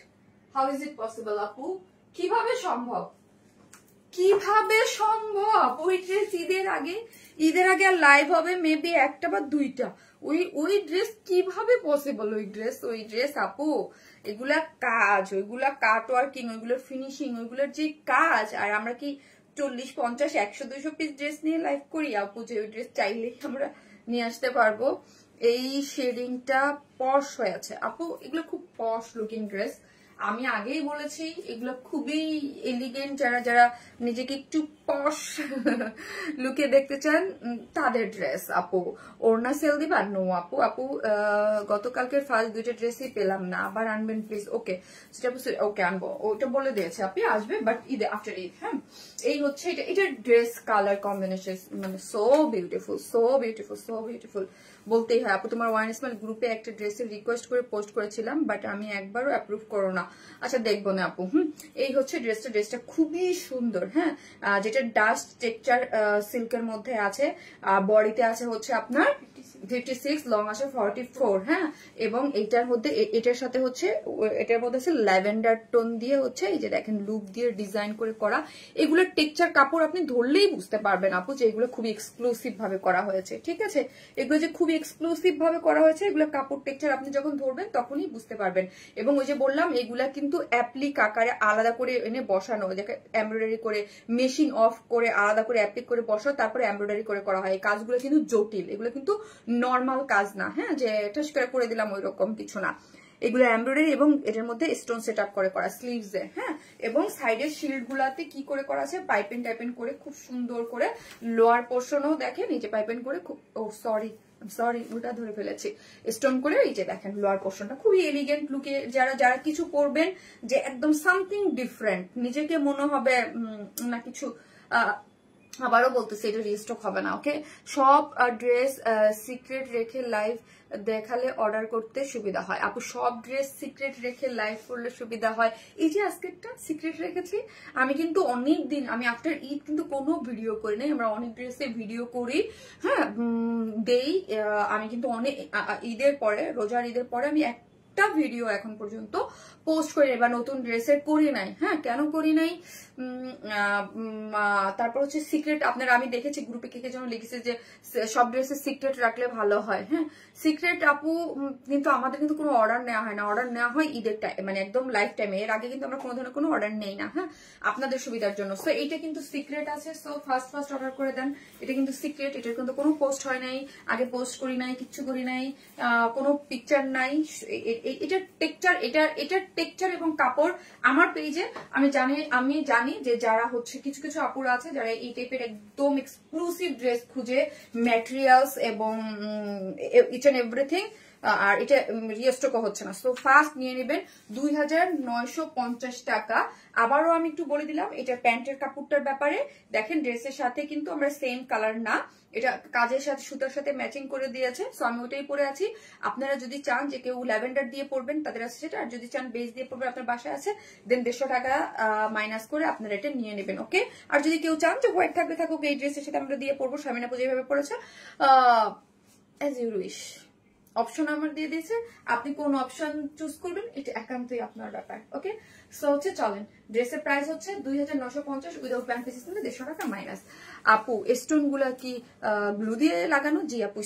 how is it possible আপু? কিভাবে সম্ভব, কিভাবে সম্ভব? ওই ড্রেস ঈদের আগে আর লাইভ হবে মেবি একটা বা দুইটা। ওই ড্রেস কিভাবে পসিবল? ওই ড্রেস আপু, এগুলা কাজ, ওইগুলা কাট ওয়ার্কিং, ওইগুলোর ফিনিশিং, ওইগুলোর যে কাজ। আর আমরা কি 40, 50, 100, 200 পিস ড্রেস নিয়ে লাইভ করি আপু, যে ওই ড্রেস চাইলেই আমরা নিয়ে আসতে পারবো? এই শেডিংটা পশ হয়ে আছে আপু, এগুলো খুব পশ লুকিং ড্রেস। আমি আগেই বলেছি এগুলো খুবই এলিগেন্ট, যারা নিজেকে একটু পশ লুকে দেখতে চান তাদের ড্রেস আপু। ওড়না সেল দিবা? নো আপু, গতকালকের ফার্স্ট দুইটা ড্রেসই পেলাম না, আবার আনবেন প্লিজ। ওকে সেটা ওকে আনবো, ওটা বলে দিয়েছে আপনি আসবে, বাট ঈদে, আফটার ঈদ। হ্যাঁ, এই হচ্ছে এটা ড্রেস কালার কম্বিনেশন, মানে so beautiful, so beautiful, so beautiful বলতেই হয় আপু। তোমার ওয়ান স্মাইল গ্রুপে একটা ড্রেসের রিকোয়েস্ট করে পোস্ট করেছিলাম, বাট আমি একবারও অ্যাপ্রুভ করো না। আচ্ছা দেখবো না আপু। এই হচ্ছে ড্রেসটা খুবই সুন্দর। হ্যাঁ, যেটা ডাস্ট টেক্সচার সিল্কের মধ্যে আছে, বডিতে আছে হচ্ছে আপনার 56, লং আছে 44। হ্যাঁ, এবং এটার সাথে হচ্ছে, এটার মধ্যে আছে ল্যাভেন্ডার টোন দিয়ে হচ্ছে, এই যে দেখেন লুপ দিয়ে ডিজাইন করে করা। এগুলোর টেক্সচার কাপড় আপনি ধরলেই বুঝতে পারবেন আপু যে এগুলো খুবই এক্সক্লুসিভ ভাবে করা হয়েছে। ঠিক আছে, এগুলো যে খুবই এক্সক্লুসিভ ভাবে করা হয়েছে, এগুলো কাপড় টেক্সচার আপনি যখন ধরবেন তখনই বুঝতে পারবেন। এবং ওই যে বললাম, এগুলা কিন্তু অ্যাপ্লিক আকারে আলাদা করে এনে বসানো, যেটা এমব্রয়ডারি করে মেশিন অফ করে আলাদা করে অ্যাপ্লিক করে বসানো, তারপরে এমব্রয়ডারি করে করা হয়। এই কাজগুলো কিন্তু জটিল, এগুলো কিন্তু নর্মাল কাজ না। হ্যাঁ, যে ঠাস করে দিলাম ওই রকম কিছু না, এগুলো এমব্রয়ডারি এবং এটার মধ্যে স্টোন সেট আপ করে করা স্লিভসে। হ্যাঁ, এবং সাইডের শিল্ড গুলাতে কি করে করা আছে, পাইপেন করে খুব সুন্দর করে। লোয়ার পোর্শনও দেখেন, এই যে পাইপেন করে খুব, ও সরি উল্টা ধরে ফেলেছি, স্টোন করে। এই যে দেখেন লোয়ার পোর্শনটা খুবই এলিগেন্ট লুকে, যারা কিছু পরবেন যে একদম সামথিং ডিফারেন্ট, নিজেকে মনে হবে না কিছু। আবারও বলতেছি, এটা রিস্টক হবে না। ওকে, সব ড্রেস সিক্রেট রেখে লাইভ দেখালে অর্ডার করতে সুবিধা হয় আপু, সব ড্রেস সিক্রেট রেখে লাইভ করলে সুবিধা হয়। এই যে আজকেরটা সিক্রেট রেখেছি আমি, কিন্তু অনেক দিন আমি আফটার ঈদ কিন্তু কোনো ভিডিও করি নাই, আমরা অনেক ড্রেসে ভিডিও করি। হ্যাঁ, আমি কিন্তু অনেক ঈদের পরে, রোজার ঈদের পরে আমি একটা ভিডিও এখন পর্যন্ত পোস্ট করি নাই, বা নতুন ড্রেসের করি নাই। হ্যাঁ, কেন করি নাই? তারপর হচ্ছে সিক্রেট, আপনারা আমি দেখেছি গ্রুপে কে যেন লিখেছে যে সব ড্রেসের সিক্রেট রাখলে ভালো হয়। হ্যাঁ, সিক্রেট আপু কিন্তু আমাদের কিন্তু কোনো অর্ডার নেওয়া হয় না, অর্ডার নেওয়া হয় ঈদের টাইম, মানে একদম লাইফ টাইমে। এর আগে কিন্তু আমরা কোনো ধরনের কোনো অর্ডার নেই না। হ্যাঁ, আপনাদের সুবিধার জন্য। সো এইটা কিন্তু সিক্রেট আছে, সো ফার্স্ট অর্ডার করে দেন। এটা কিন্তু সিক্রেট, এটার কিন্তু কোনো পোস্ট হয় নাই, আগে পোস্ট করি নাই, কিচ্ছু করি নাই, কোনো পিকচার নাই। এটার টেক্সচার এবং কাপড় আমার পেজে আমি জানি যে যারা হচ্ছে কিছু আপুরা আছে যারা এই টাইপের একদম এক্সক্লুসিভ ড্রেস খুঁজে, ম্যাটেরিয়ালস এবং ইচ এন্ড এভরিথিং, আর এটা রিস্টকও হচ্ছে না। সো ফার্স্ট নিয়ে নেবেন 2950 টাকা। আবারও আমি একটু বলে দিলাম এটা প্যান্টের কাপড়টার ব্যাপারে। দেখেন ড্রেসের সাথে কিন্তু আমরা সেম কালার না, এটা কাজের সাথে সুতার সাথে ম্যাচিং করে দিয়েছে। সো আমি ওটাই পরে আছি। আপনারা যদি চান যে কেউ ল্যাভেন্ডার দিয়ে পরবেন তাদের আছে সেটা, আর যদি চান বেজ দিয়ে পরবেন আপনার বাসায় আছে, দেন 150 টাকা মাইনাস করে আপনারা এটা নিয়ে নেবেন। ওকে, আর যদি কেউ চান যে হোয়াইট থাকবে থাকুক, এই ড্রেসের সাথে আমরা দিয়ে পরবো, শামিনা পূজা যেভাবে পড়েছে, অ্যাজ ইউ উইশ, অপশন আমার দিয়ে দিয়েছে, আপনি কোন অপশন চুজ করবেন এটা একান্তই আপনার ব্যাপার। ওকে, সো হচ্ছে চলেন, ড্রেসের প্রাইস হচ্ছে 2950 উইদাউট প্যান্ট পিসেস নিলে 150 টাকা মাইনাস। আপু স্টোন গুলা কি গ্লু দিয়ে লাগানো? জি আপু,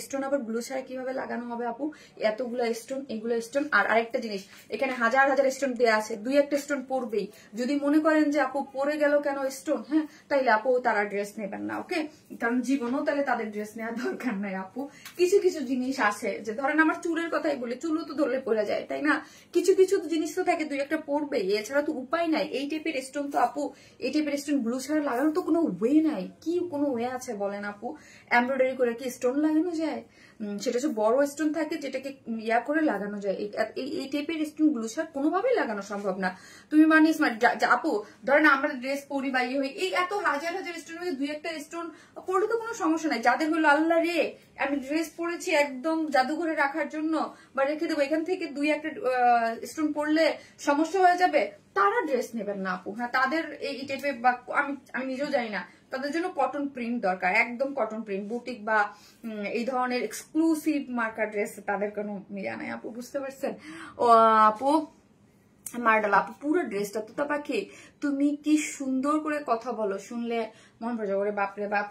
স্টোন আবার গ্লু ছাড়া কিভাবে লাগানো হবে আপু? এতগুলা স্টোন, এগুলো স্টোন। আর আরেকটা জিনিস, এখানে হাজার স্টোন দেওয়া আছে, দুই একটা স্টোন পড়বেই। যদি মনে করেন যে আপু পরে গেল কেন স্টোন, হ্যাঁ, তাইলে আপু তারা ড্রেস নেবেন না। ওকে, কারণ জীবনও তাহলে তাদের ড্রেস নেওয়ার দরকার নাই আপু। কিছু জিনিস আছে, যে ধরেন আমার চুলের কথাই বলি, চুলও তো ধরলে পড়ে যায়, তাই না? কিছু জিনিস তো থাকে দুই একটা পড়বেই, এছাড়া তো উপায় উপায় নাই। এই টাইপের স্টোন তো আপু, এই টাইপের স্টোন ব্লু ছাড়া লাগানো তো কোনো ওয়ে নাই। কি কোনো ওয়ে আছে বলেন আপু? এমব্রয়ডারি করে কি স্টোন লাগানো যায়? সেটা হচ্ছে বড় স্টোন থাকে যেটাকে ইয়া করে লাগানো যায়। এই টাইপের স্টোন ব্লু ছাড়া কোনোভাবেই লাগানো সম্ভব না। তুমি মানে স্মার্ট আপু, ধরেন আমরা ড্রেস পরি বা ইয়ে হই, এই এত হাজার হাজার স্টোন মধ্যে দুই একটা স্টোন পড়লে তো কোনো সমস্যা নাই। যাদের হলো আল্লাহ রে আমি ড্রেস পরেছি একদম জাদুঘরে রাখার জন্য বা রেখে দেবো, এখান থেকে দুই একটা স্টোন পড়লে সমস্যা হয়ে যাবে, তারা ড্রেস নেবেন না আপু। হ্যাঁ, তাদের এই টাইপের বা আমি নিজেও জানি না, তাদের জন্য কটন প্রিন্ট দরকার, একদম কটন প্রিন্ট বুটিক বা এই ধরনের এক্সক্লুসিভ মার্কা ড্রেস তাদের কোনো ইয়া নাই আপু, বুঝতে পারছেন? ও আপু মার্ডাল আপু, পুরো ড্রেসটা তো পাখি, তুমি কি সুন্দর করে কথা বলো, শুনলে মন ভরে যাবে। বাপরে বাপ,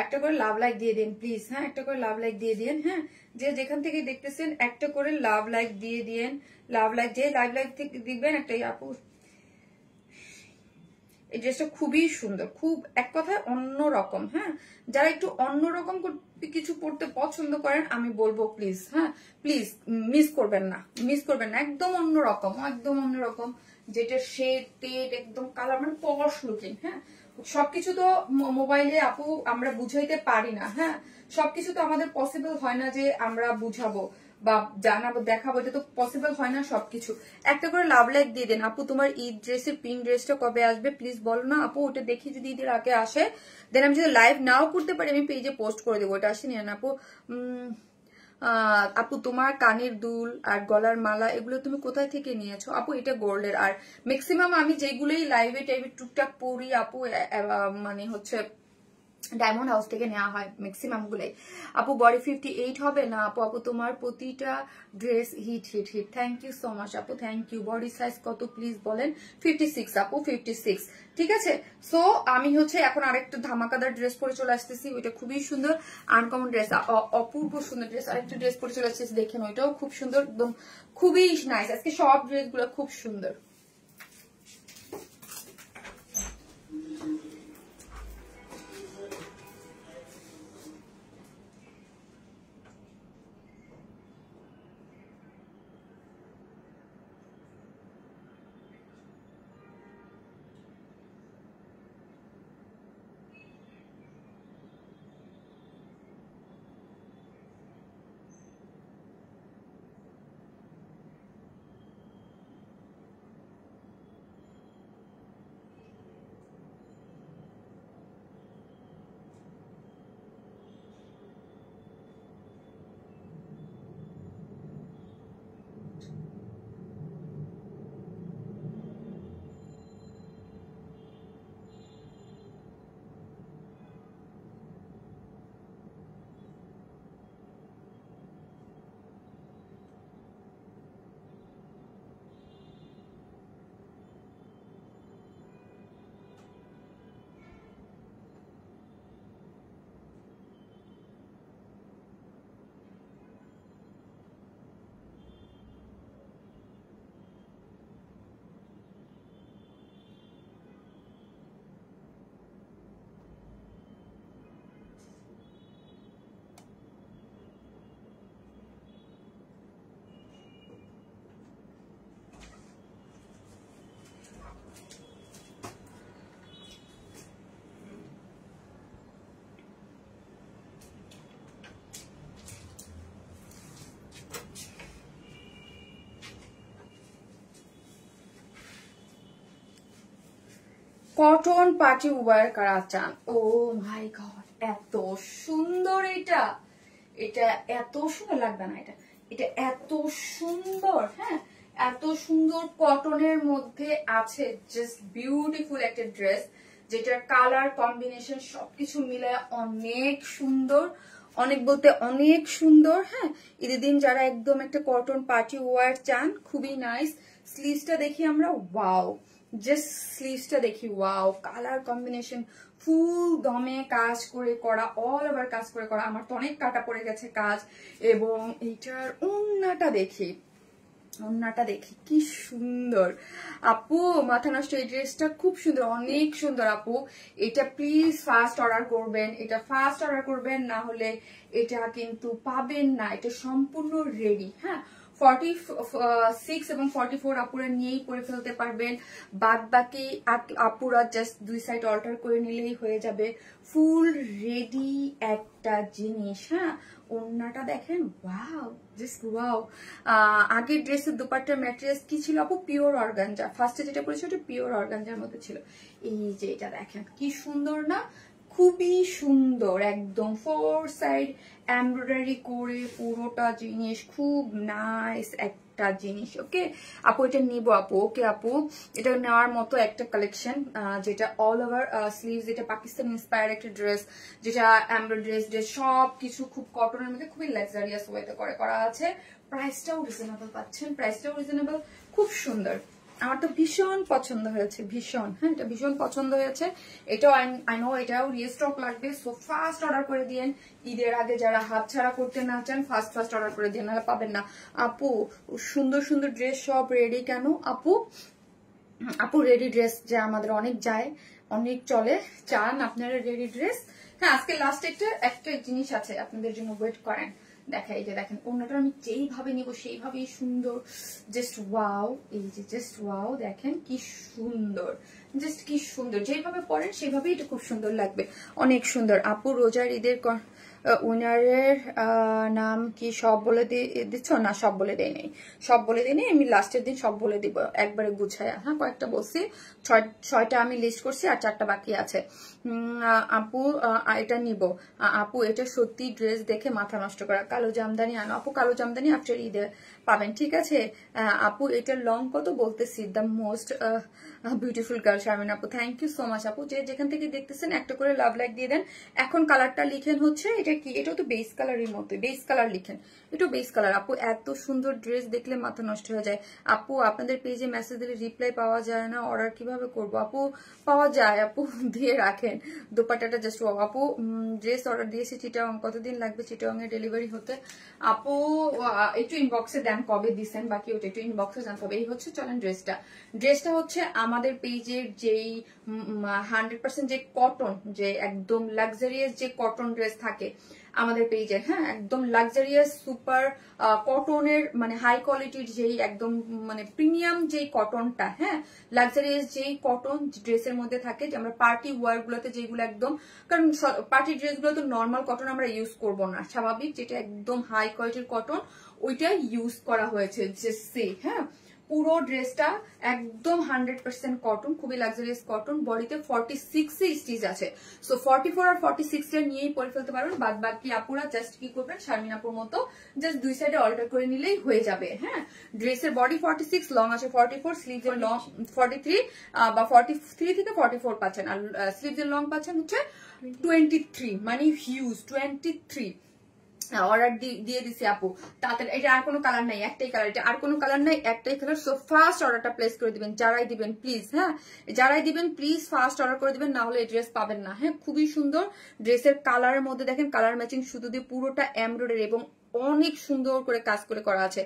একটা করে লাভ লাইক দিয়ে দিন প্লিজ। হ্যাঁ, একটা করে লাভ লাইক দিয়ে দিন। হ্যাঁ, যে যেখান থেকে দেখতেছেন একটা করে লাভ লাইক দিয়ে দিন। লাভ লাইক, যে লাইভ লাইক থেকে দেখবেন একটা আপু, এই ড্রেসটা খুবই সুন্দর, খুব এক কথায় অন্যরকম। হ্যাঁ, যারা একটু অন্যরকম কিছু পড়তে পছন্দ করেন আমি বলবো প্লিজ, হ্যাঁ প্লিজ মিস করবেন না, মিস করবেন না। একদম অন্যরকম, একদম অন্যরকম, যেটা শেড টেড একদম কালার মানে পশ লুকিং। হ্যাঁ, সবকিছু তো মোবাইলে আপু আমরা বুঝাইতে পারি না। হ্যাঁ, সবকিছু তো আমাদের পসিবল হয় না যে আমরা বুঝাবো বা জানাবো দেখাবো, এটা তো পসিবল হয় না সবকিছু। একটা করে লাভ লাইক দিয়ে দেন আপু। তোমার ঈদ ড্রেসের পিঙ্ক ড্রেসটা কবে আসবে প্লিজ বলো না আপু, ওটা দেখি যদি ঈদের আগে আসে, দেন আমি যদি লাইভ নাও করতে পারি আমি পেজে পোস্ট করে দেবো। ওটা আসেনি না আপু। আপু তোমার কানের দুল আর গলার মালা এগুলো তুমি কোথায় থেকে নিয়েছো আপু? এটা গোল্ডের। আর ম্যাক্সিমাম আমি যেগুলোই লাইভে টাইভে টুকটাক পরি আপু, মানে হচ্ছে ডায়মন্ড হাউস থেকে নেওয়া হয় ম্যাক্সিমাম গুলাই আপু। বডি 58 হবে না আপু? আপু তোমার প্রতিটা dress hit hit hit. Thank you so much আপু, থ্যাংক ইউ। বডি সাইজ কত প্লিজ বলেন? 56 আপু, 56। ঠিক আছে, সো আমি হচ্ছে এখন আরেকটা ধামাকাদার ড্রেস পরে চলে আসতেছি, ওইটা খুবই সুন্দর আনকমন ড্রেস, অপূর্ব সুন্দর ড্রেস। আরেকটা ড্রেস পরে চলে আসতেছি, দেখেন ওইটাও খুব সুন্দর, একদম খুবই নাইস। আজকে সব ড্রেস গুলো খুব সুন্দর। কটন পার্টি ওয়্যার কারা চান? ও মাই গড, এত সুন্দর এটা, এটা এত সুন্দর লাগবে না? এটা এটা এত সুন্দর। হ্যাঁ, এত সুন্দর কটনের মধ্যে আছে, জাস্ট বিউটিফুল একটা ড্রেস, যেটার কালার কম্বিনেশন সবকিছু মিলে অনেক সুন্দর, অনেক বলতে অনেক সুন্দর। হ্যাঁ, ঈদের দিন যারা একদম একটা কটন পার্টি ওয়্যার চান, খুবই নাইস। স্লিভসটা দেখি আমরা, ওয়াও, জাস্ট স্লিভসটা দেখি, ওয়াও, কালার কম্বিনেশন ফুল দমে কাজ করে করা, অল ওভার কাজ করে করা। আমার তো অনেক কাটা পড়ে গেছে কাজ। এবং এইটার ওন্নাটা দেখি, ওন্নাটা দেখি কি সুন্দর আপু, মাথা নষ্ট। এই ড্রেসটা খুব সুন্দর, অনেক সুন্দর আপু। এটা প্লিজ ফার্স্ট অর্ডার করবেন, এটা ফার্স্ট অর্ডার করবেন, না হলে এটা কিন্তু পাবেন না। এটা সম্পূর্ণ রেডি। হ্যাঁ, 46 এবং 44 আপুরা নিয়েই পরে ফেলতে পারবেন। বাদ বাকি আপুরা জাস্ট দুই সাইড অল্টার করে নিলেই হয়ে যাবে। ফুল রেডি একটা জিনিস। হ্যাঁ, ওড়নাটা দেখেন, ওয়াও, জাস্ট ওয়াও। আগের ড্রেসের দুপাট্টার ম্যাটেরিয়ালস কি ছিল আপু? Pure organza. ফার্স্টে যেটা পরেছে ওটা পিওর অর্গানজার মধ্যে ছিল। এই যে এটা দেখেন কি সুন্দর না, খুবই সুন্দর, একদম 4 সাইড এমব্রয়ডারি করে পুরোটা জিনিস, খুব নাইস একটা জিনিস। ওকে আপু, এটা নিব আপু। ওকে আপু, এটা নেওয়ার মতো একটা কালেকশন, যেটা অল ওভার স্লিভস, যেটা পাকিস্তান ইন্সপায়ার্ড একটা ড্রেস, যেটা এমব্রয়ডারি ড্রেস, সব কিছু খুব কটনের মধ্যে খুবই লাক্সারিয়াস ওয়েতে করা আছে। প্রাইসটাও রিজনেবল পাচ্ছেন, প্রাইসটাও রিজনেবল, খুব সুন্দর। আমার তো ভীষণ পছন্দ হয়েছে, ভীষণ। হ্যাঁ, এটা ভীষণ পছন্দ হয়েছে। এটাও আই নো এটাও রিস্টক লাগবে, সো ফাস্ট অর্ডার করে দিয়েন। ঈদের আগে যারা হাতছাড়া করতে না চান ফাস্ট অর্ডার করে দিন, নাহলে পাবেন না। আপু সুন্দর সুন্দর ড্রেস সব রেডি কেন আপু? আপু রেডি ড্রেস যে আমাদের অনেক যায়, অনেক চলে, চান আপনারা রেডি ড্রেস। হ্যাঁ, আজকে লাস্ট একটা জিনিস আছে আপনাদের জন্য, ওয়েট করেন, দেখাই। যে দেখেন ওড়নাটা আমি যেইভাবে নিব সেইভাবেই সুন্দর, জাস্ট ওয়াও। এই যে জাস্ট ওয়াও, দেখেন কি সুন্দর, জাস্ট কি সুন্দর, যেভাবে পরেন সেভাবেই এটা খুব সুন্দর লাগবে, অনেক সুন্দর। আপু রোজার ঈদের উইনারের নাম কি সব বলে দিচ্ছ? না, সব বলে দেয় নেই, সব বলে দিই নেই, আমি লাস্টের দিন সব বলে দিব একবারে গুছায়া। হ্যাঁ, কয়েকটা বলছি, 6টা আমি লিস্ট করছি আর 4টা বাকি আছে। আপু এটা নিব আপু, এটা সত্যি ড্রেস দেখে মাথা নষ্ট করা। কালো জামদানি আনো আপু, কালো জামদানি আফটার ঈদে পাবেন, ঠিক আছে আপু। এটার লং কত বলতেছি, the most beautiful girl Sharmin আপু, থ্যাংক ইউ সো মাচ আপু। যে যেখান থেকে দেখতেছেন একটা করে লাভ লাইক দিয়ে দেন। এখন কালারটা লিখেন হচ্ছে এটা কি, এটাও তো বেস কালারের মতো, বেস কালার লিখেন, এটাও বেস কালার। আপু এত সুন্দর ড্রেস দেখলে মাথা নষ্ট হয়ে যায়। আপু আপনাদের পেজে মেসেজ দিলে রিপ্লাই পাওয়া যায় না, অর্ডার কিভাবে করব? আপু পাওয়া যায় আপু, দিয়ে রাখেন। দোপাট্টাটা জাস্ট আপু, ড্রেস অর্ডার দিয়েছি চিটাং, কতদিন লাগবে চিটাং এর ডেলিভারি হতে? আপু একটু ইনবক্সে দেন কবে দিচ্ছেন, বাকি ওটা একটু ইনবক্সে জানতে হবে। এই হচ্ছে চলেন ড্রেসটা হচ্ছে আমাদের পেজের যেই 100% যে কটন, যে একদম লাক্সারিয়াস যে কটন ড্রেস থাকে আমাদের পেজে। হ্যাঁ, একদম লাক্সারিয়াস সুপার কটনের, মানে হাই কোয়ালিটির যেই একদম মানে প্রিমিয়াম যেই কটনটা, হ্যাঁ লাক্সারিয়াস যেই কটন ড্রেসের মধ্যে থাকে, যে আমরা পার্টি ওয়ার গুলোতে যেগুলো একদম, কারণ পার্টি ড্রেস গুলো তো নর্মাল কটন আমরা ইউজ করব না, স্বাভাবিক যেটা একদম হাই কোয়ালিটির কটন ওইটা ইউজ করা হয়েছে। হ্যাঁ, পুরো ড্রেসটা একদম 100% কটন, খুবই লাক্সারিয়াস কটন। বডিতে 46 স্টিচ আছে, সো 44 আর 46 নিয়েই পরে ফেলতে পারবেন। বাদ বাকি আপুরা জাস্ট কি করবেন, শারমিন আপুর মতো জাস্ট দুই সাইডে অল্টার করে নিলেই হয়ে যাবে। হ্যাঁ, ড্রেসের বডি 46, লং আছে 44, স্লিভসের লং 43 বা 43 থেকে 44 পাচ্ছেন, আর স্লিভসের লং পাচ্ছেন হচ্ছে 23, মানে হিউজ 23। অর্ডার দিয়ে দিছি আপু, তাড়াতাড়ি। এটা আর কোনো কালার নাই, একটাই কালার, এটা আর কোনো কালার নাই, একটাই কালার। সো ফার্স্ট অর্ডারটা প্লেস করে দিবেন, যারাই দিবেন প্লিজ। হ্যাঁ, যারাই দিবেন প্লিজ ফার্স্ট অর্ডার করে দিবেন, না হলে এই ড্রেস পাবেন না। হ্যাঁ, খুবই সুন্দর ড্রেসের কালারের মধ্যে দেখেন, কালার ম্যাচিং সুতো দিয়ে পুরোটা এমব্রয়ডারি এবং অনেক সুন্দর করে কাজ করে করা আছে।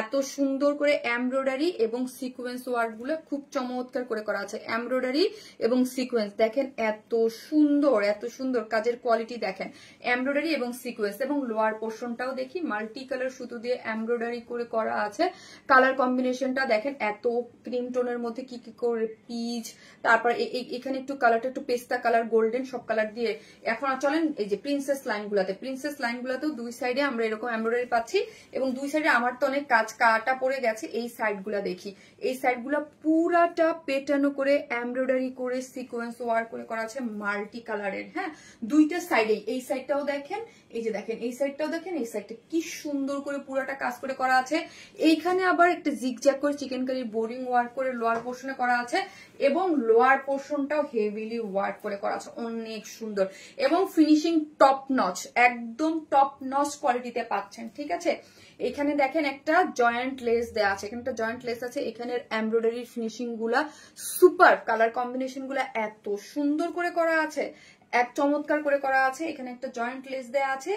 এত সুন্দর করে এমব্রয়ডারি এবং সিকোয়েন্স ওয়ার্ক গুলো খুব চমৎকার করে করা আছে। এমব্রয়ডারি এবং সিকোয়েন্স দেখেন, এত সুন্দর কাজের কোয়ালিটি দেখেন। এমব্রয়ডারি এবং সিকোয়েন্স, এবং লোয়ার পোর্শনটাও দেখি মাল্টি কালার সুতো দিয়ে এমব্রয়ডারি করে করা আছে। কালার কম্বিনেশনটা দেখেন, এত ক্রিম টোনের মধ্যে কি কি করে পিচ, তারপর এখানে একটু কালারটা একটু পেস্তা কালার, গোল্ডেন, সব কালার দিয়ে। এখন চলেন এই যে প্রিন্সেস লাইনগুলোতেও দুই সাইডে আমরা এরকম এমব্রয়ডারি পাচ্ছি, এবং দুই সাইডে আমার তো অনেক কাজ কাটা পড়ে গেছে। এই সাইড গুলা দেখি, এই সাইড গুলা পুরাটা পেটানো করে এমব্রয়ডারি করে সিকোয়েন্স ওয়ার্ক করে করা আছে মাল্টি কালারের। হ্যাঁ, দুইটা সাইডেই, এই সাইডটাও দেখেন, এই যে দেখেন এই সাইডটাও দেখেন, এই সাইডটা কি সুন্দর করে পুরাটা কাজ করে করা আছে। এইখানে আবার একটা জিগজ্যাগ করে চিকেন কারি বোরিং ওয়ার্ক করে লোয়ার পোর্শনে করা আছে, এবং লোয়ার পোর্শনটাও হেভিলি ওয়ার্ক করে করা আছে, অনেক সুন্দর। এবং ফিনিশিং টপ নচ, একদম টপ নচ কোয়ালিটিতে পাচ্ছেন, ঠিক আছে। এখানে দেখেন একটা জয়েন্ট লেস দেওয়া আছে, এখানে একটা জয়েন্ট লেস আছে। এখানের এমব্রয়ডারি ফিনিশিং গুলা সুপার, কালার কম্বিনেশন গুলা এত সুন্দর করে করা আছে, এক চমৎকার করে করা আছে। এখানে একটা জয়েন্ট লেস দেয়া আছে,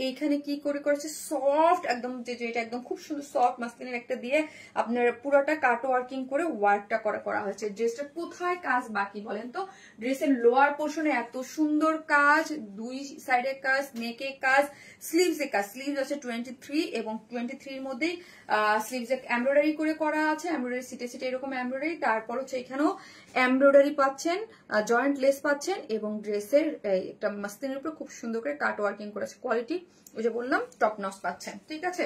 এইখানে কি করে করেছে সফট একদম, যে এটা একদম খুব সুন্দর সফট মাসলিনের একটা দিয়ে আপনার পুরোটা কাট ওয়ার্কিং করে ওয়ার্কটা করা হয়েছে। ড্রেসটা কোথায় কাজ বাকি বলেন তো? ড্রেসের লোয়ার পোর্শনে এত সুন্দর কাজ, দুই সাইডে কাজ, নেকে কাজ, স্লিভস এ কাজ। স্লিভস আছে 23 এবং 23 এর মধ্যেই স্লিভস এমব্রয়ডারি করে করা আছে, এমব্রয়ডারি সিটে সিটে এরকম এমব্রয়ডারি। তারপর হচ্ছে এখানেও এমব্রয়ডারি পাচ্ছেন, জয়েন্ট লেস পাচ্ছেন এবং ড্রেসের একটা মাসলিনের উপর খুব সুন্দর করে কাট ওয়ার্কিং করেছে। কোয়ালিটি ওই যে বললাম টপ নচ পাচ্ছেন, ঠিক আছে?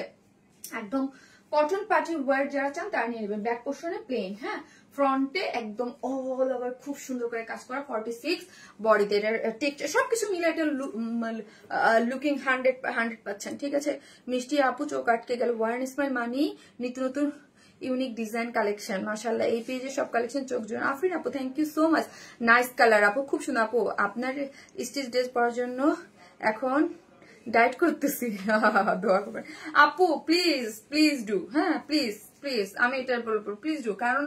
একদম কটন পার্টি ওয়্যার যারা চান তারা নিয়ে নেবেন। ব্যাক পোর্শনে প্লেন, হ্যাঁ, ফ্রন্টে একদম অল ওভার খুব সুন্দর করে কাজ করা 46, বডিতে এটার টেক্সচার সবকিছু মিলে একটা লুকিং 100 পাচ্ছেন, ঠিক আছে? মিষ্টি আপু চোখ আটকে গেল। ওয়ার্ন স্মাইল মানি নিত্য নতুন ইউনিক ডিজাইন কালেকশন, মাশাআল্লাহ এই পেজে সব কালেকশন চোখ জোড়া। আফরিন আপু thank you so much, nice colour আপু, খুব সুন্দর আপু। আপনার স্টিচ ড্রেস পরার জন্য এখন ডায়েট করতেছি, দোয়া করবেন আপু, প্লিজ প্লিজ ডু, হ্যাঁ প্লিজ প্লিজ, আমি এটা বলবো প্লিজ ডু, কারণ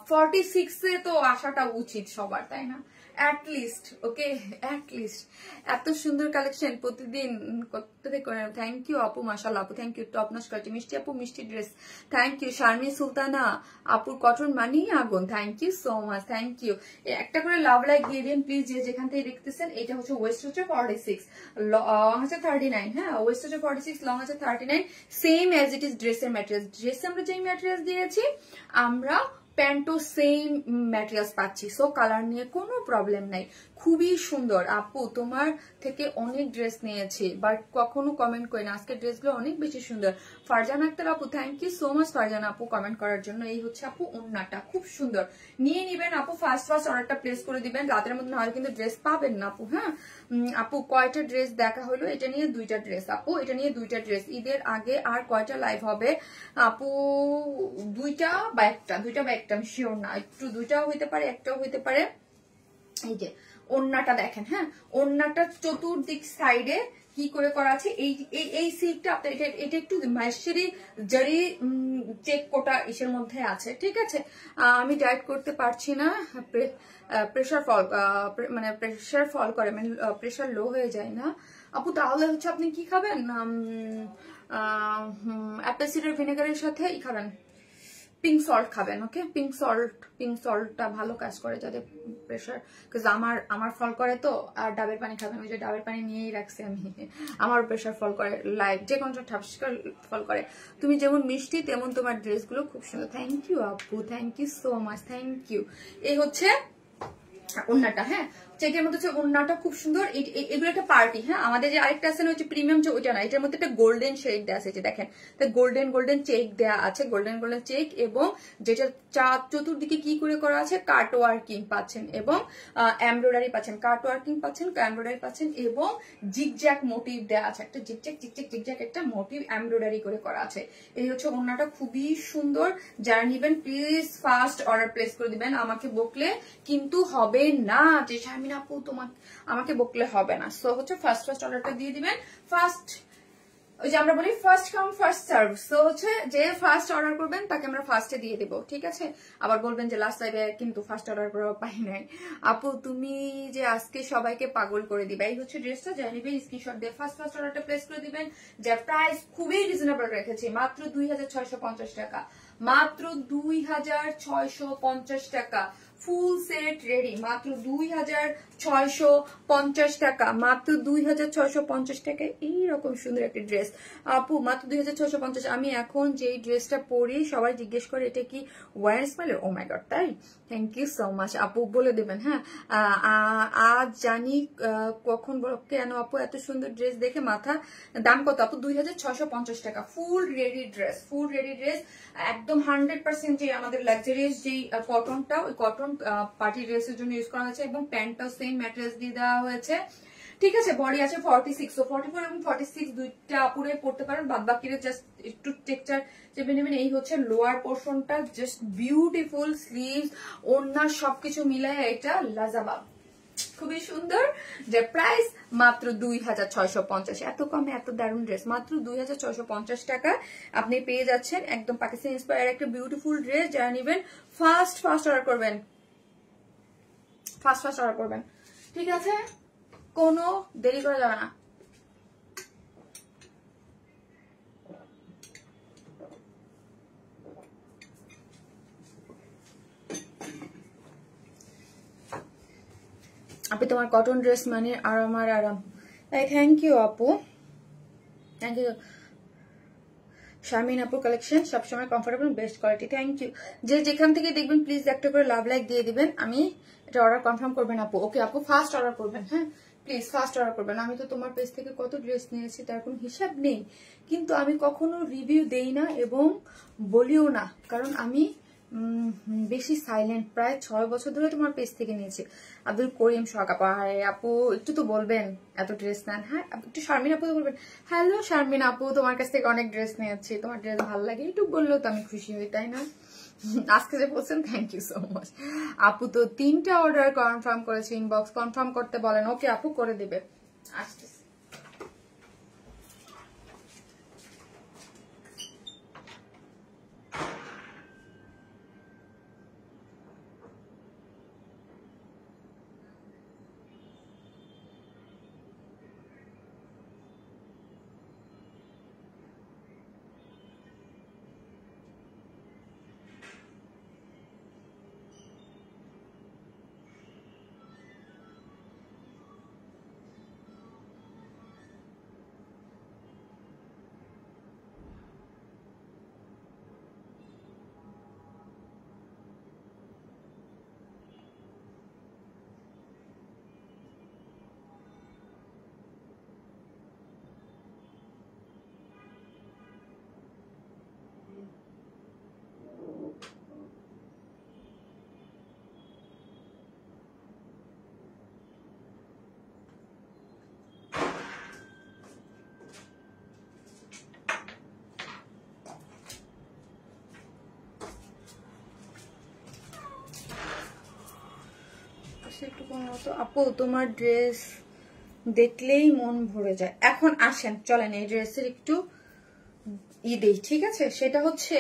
46-এ তো আসাটা উচিত সবার, তাই না? অ্যাটলিস্ট, ওকে, অ্যাটলিস্ট এত সুন্দর কালেকশন প্রতিদিন করতে করেন। থ্যাংক ইউ আপু, মাশাআল্লাহ আপু, thank you. Top notch quality, মিষ্টি আপু মিষ্টি dress, thank you. Sharmin Sultana আপুর কটন মানি আগুন, thank you so much, thank you. একটা করে লাভ লাইক দিয়ে দিন প্লিজ, যে যেখান থেকে দেখতেছেন। এটা হচ্ছে ওয়েস্ট হচ্ছে 46, লং হচ্ছে 39, হ্যাঁ ওয়েস্ট হচ্ছে 46, লং হচ্ছে 39, সেম অ্যাজ ইট ইজ ড্রেসের ম্যাটেরিয়ালস। ড্রেসে আমরা যেই ম্যাটেরিয়ালস দিয়েছি আমরা প্যান্টও সেম ম্যাটেরিয়ালস পাচ্ছি, সো কালার নিয়ে কোনো প্রবলেম নাই। খুবই সুন্দর আপু, তোমার থেকে অনেক ড্রেস নিয়েছি বাট কখনো কমেন্ট করি না, আজকের ড্রেসগুলো অনেক বেশি সুন্দর। ফারজান আক্তার আপু thank you so much Farjan আপু কমেন্ট করার জন্য। এই হচ্ছে আপু ওন্নাটা, খুব সুন্দর, নিয়ে নিবেন আপু, ফার্স্ট অর্ডারটা প্লেস করে দিবেন রাতের মধ্যে, নাহলে কিন্তু ড্রেস পাবেন না আপু। হ্যাঁ আপু কয়টা ড্রেস দেখা হলো? এটা নিয়ে 2টা ড্রেস আপু, এটা নিয়ে 2টা ড্রেস। ঈদের আগে আর কয়টা লাইভ হবে আপু? 2টা বা একটা, আমি শিওর না, একটু 2টাও হইতে পারে, একটাও হইতে পারে। এই যে ওন্নাটা দেখেন, হ্যাঁ ওন্নাটা চতুর্দিক সাইডে কি করে করা আছে, এই সিল্কটা আপনার এটা একটু মাহেশ্বরী জারি চেক কোটা ইসের মধ্যে আছে, ঠিক আছে? আমি ডায়েট করতে পারছি না, প্রেশার ফল মানে প্রেশার ফল করে, মানে প্রেশার লো হয়ে যায় না আপু, তাহলে হচ্ছে আপনি কি খাবেন? অ্যাপেল সিডার ভিনেগারের সাথে ই খাবেন, পিঙ্ক সল্ট খাবেন, ওকে? পিঙ্ক সল্টটা ভালো কাজ করে যাদের প্রেশার, বিকজ আমার ফল করে তো। আর ডাবের পানি খাবেন, ওই যে ডাবের পানি নিয়েই রাখছি আমি, আমার প্রেশার ফল করে, লাইট যে কোনটা ঠাপসা ফল করে। তুমি যেমন মিষ্টি তেমন তোমার ড্রেসগুলো খুব সুন্দর, থ্যাংক ইউ আপু, thank you so much, thank you. এই হচ্ছে ওন্নাটা, হ্যাঁ চেকের মধ্যে হচ্ছে ওন্নাটা খুব সুন্দর। এগুলো একটা পার্টি, হ্যাঁ আমাদের যে আরেকটা আছে না হচ্ছে প্রিমিয়াম, যে ওইটা না, এটার মধ্যে একটা গোল্ডেন শেড দেওয়া আছে, যে দেখেন গোল্ডেন চেক দেওয়া আছে, গোল্ডেন চেক, এবং যেটা চতুর্দিকে কি করে করা আছে কাট ওয়ার্কিং পাচ্ছেন এবং এমব্রয়ডারি পাচ্ছেন, কাট ওয়ার্কিং পাচ্ছেন, এমব্রয়ডারি পাচ্ছেন এবং জিগজ্যাগ মোটিভ দেওয়া আছে, একটা জিগজ্যাগ একটা মোটিভ এমব্রয়ডারি করে করা আছে। এই হচ্ছে ওন্নাটা, খুবই সুন্দর। যারা নিবেন প্লিজ ফার্স্ট অর্ডার প্লেস করে দিবেন, আমাকে বকলে কিন্তু হবে না, যে শারমিন আপু তোমাকে আমাকে বকলে হবে না। সো হচ্ছে ফার্স্ট অর্ডারটা দিয়ে দিবেন। ফার্স্ট ওই যে আমরা বলি first come first serve, so হচ্ছে যে ফার্স্ট অর্ডার করবেন তাকে আমরা ফার্স্টে দিয়ে দেবো, ঠিক আছে? আবার বলবেন যে লাস্ট টাইমে কিন্তু ফার্স্ট অর্ডার করা পাই নাই। আপু তুমি যে আজকে সবাইকে পাগল করে দিবে। এই হচ্ছে ড্রেসটা, যা নিবেন স্ক্রিনশট দিয়ে ফার্স্ট অর্ডারটা প্লেস করে দিবেন। যার প্রাইস খুবই রিজনেবল রেখেছি, মাত্র 2650 টাকা, মাত্র 2650 টাকা। ফুল সেট রেডি মাত্র 2650 টাকা, মাত্র 2650 টাকায় এইরকম সুন্দর একটা ড্রেস আপু, মাত্র 2650। আমি এখন যেই ড্রেসটা পরি সবাই জিজ্ঞেস করে এটা কি ওয়ার স্মাইলের, ও মাই গড তাই, থ্যাংক ইউ সো মাচ আপু, বলে দেবেন। হ্যাঁ আজ জানি কখন কেন আপু এত সুন্দর ড্রেস দেখে মাথা, দাম কত আপু? 2650 টাকা। ফুল রেডি ড্রেস, একদম 100% যে আমাদের লাক্সারিয়াস যেই কটনটা, ওই কটন পার্টি ড্রেসের জন্য ইউজ করা হয়েছে এবং প্যান্টটাও সেম ম্যাটেরিয়ালস দিয়ে দেওয়া হয়েছে, ঠিক আছে? বডি আছে 46, সো 44 এবং 46 দুইটা আপুরে পড়তে পারেন, বাদ বাকিরা জাস্ট একটু টেক্সচার চেপে নেবেন। এই হচ্ছে লোয়ার পোর্শনটা, জাস্ট বিউটিফুল, স্লিভস ওড়না সবকিছু মিলায় এটা লাজাবাব, খুবই সুন্দর। যে প্রাইস মাত্র 2650, এত কমে এত দারুণ ড্রেস মাত্র 2650 টাকা আপনি পেয়ে যাচ্ছেন। একদম পাকিস্তানি ইন্সপায়ার একটা বিউটিফুল ড্রেস। যারা নেবেন ফার্স্ট অর্ডার করবেন, ফাস্ট ফাস্ট অর্ডার করবেন, ঠিক আছে? কোনো দেরি করা যাবে না। আপু তোমার কটন ড্রেস মানে আরাম আর আরাম। থ্যাংক ইউ আপু, থ্যাংক ইউ। শারমিন আপুর কালেকশন সবসময় comfortable, best quality. Thank you. যে যেখান থেকে দেখবেন প্লিজ একটা করে লাভ লাইক দিয়ে দিবেন, আমি এটা অর্ডার কনফার্ম করবেন আপু। ওকে আপু, ফার্স্ট অর্ডার করবেন, হ্যাঁ প্লিজ ফার্স্ট অর্ডার করবেন। আমি তো তোমার পেজ থেকে কত ড্রেস নিয়েছি তার কোনো হিসাব নেই, কিন্তু আমি কখনো রিভিউ দেই না এবং বলিও না, কারণ আমি বেশি সাইলেন্ট। প্রায় 6 বছর ধরে তোমার পেজ থেকে নিয়েছি। আব্দুল করিম সোহাগ আপু, আরে আপু একটু তো বলবেন এত ড্রেস নেন। হ্যাঁ একটু শারমিন আপু তো বলবেন, হ্যালো শারমিন আপু তোমার কাছ থেকে অনেক ড্রেস নিয়েছি, তোমার ড্রেস ভালো লাগে, একটু বললেও তো আমি খুশি হই, তাই না? আজকে যে বলছেন থ্যাংক ইউ সো মাচ। আপু তো 3টা অর্ডার কনফার্ম করেছে, ইনবক্স কনফার্ম করতে বলেন। ওকে আপু করে দেবে, আসতে। আপু তোমার ড্রেস দেখলেই মন ভরে যায়। এখন আসেন চলেন এই ড্রেসের একটু দেই, ঠিক আছে? সেটা হচ্ছে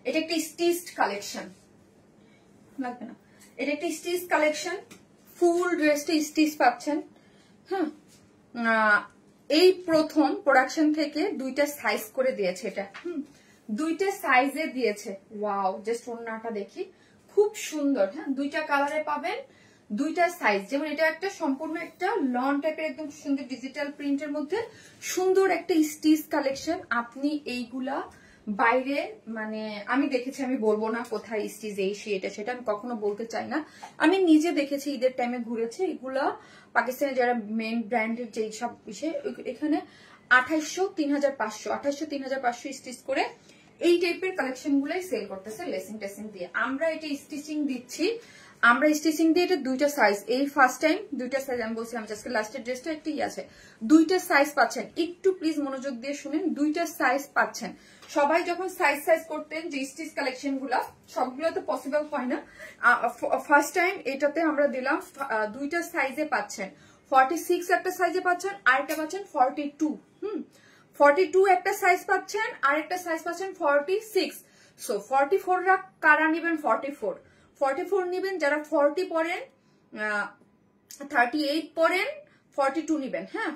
এটা একটা স্টিচড কালেকশন, লাগবে না, এটা একটা স্টিচ কালেকশন। ফুল ড্রেসটা স্টিচ পাচ্ছেন, হ্যাঁ। এই প্রথম প্রোডাকশন থেকে 2টা সাইজ করে দিয়েছে এটা, 2টা সাইজে দিয়েছে। ওয়াও, জাস্ট ওড়নাটা দেখি, খুব সুন্দর। হ্যাঁ 2টা কালারে পাবেন, 2টা সাইজ। যেমন এটা একটা সম্পূর্ণ একটা লন টাইপের একদম সুন্দর ডিজিটাল প্রিন্টের মধ্যে সুন্দর একটা স্টিচ কালেকশন। আপনি এইগুলা বাইরে মানে আমি দেখেছি, আমি বলবো না কোথায় স্টিচ এই এটা সেটা আমি কখনো বলতে চাই না, আমি নিজে দেখেছি, ঈদের টাইমে ঘুরেছে। এগুলা পাকিস্তানের যারা মেন ব্র্যান্ডের যে সব বিষয়, এখানে 2800 3500 2800 3500 স্টিচ করে এই টাইপের কালেকশন গুলাই সেল করতেছে লেসিং টেসিং দিয়ে। আমরা এটা স্টিচিং দিচ্ছি, আমরা স্টিচিং দিয়ে এটা 2টা সাইজ, এই ফার্স্ট টাইম 2টা সাইজ আমি বলছিলাম, আজকে লাস্টের ড্রেসটা একটি আছে, 2টা সাইজ পাচ্ছেন। একটু প্লিজ মনোযোগ দিয়ে শুনেন, 2টা সাইজ পাচ্ছেন। সবাই যখন সাইজ করতেন যে স্টিচ কালেকশন গুলা, সবগুলো তো পসিবল হয় না। ফার্স্ট টাইম এটাতে আমরা দিলাম 2টা সাইজে পাচ্ছেন, 46 একটা সাইজে পাচ্ছেন, আরেকটা পাচ্ছেন 42। 42 একটা সাইজ পাচ্ছেন, আরেকটা সাইজ পাচ্ছেন 46। সো 44 কারা নিবেন? 44 নিবেন যারা 40 পরেন, 38 পরেন, 42 নিবেন। হ্যাঁ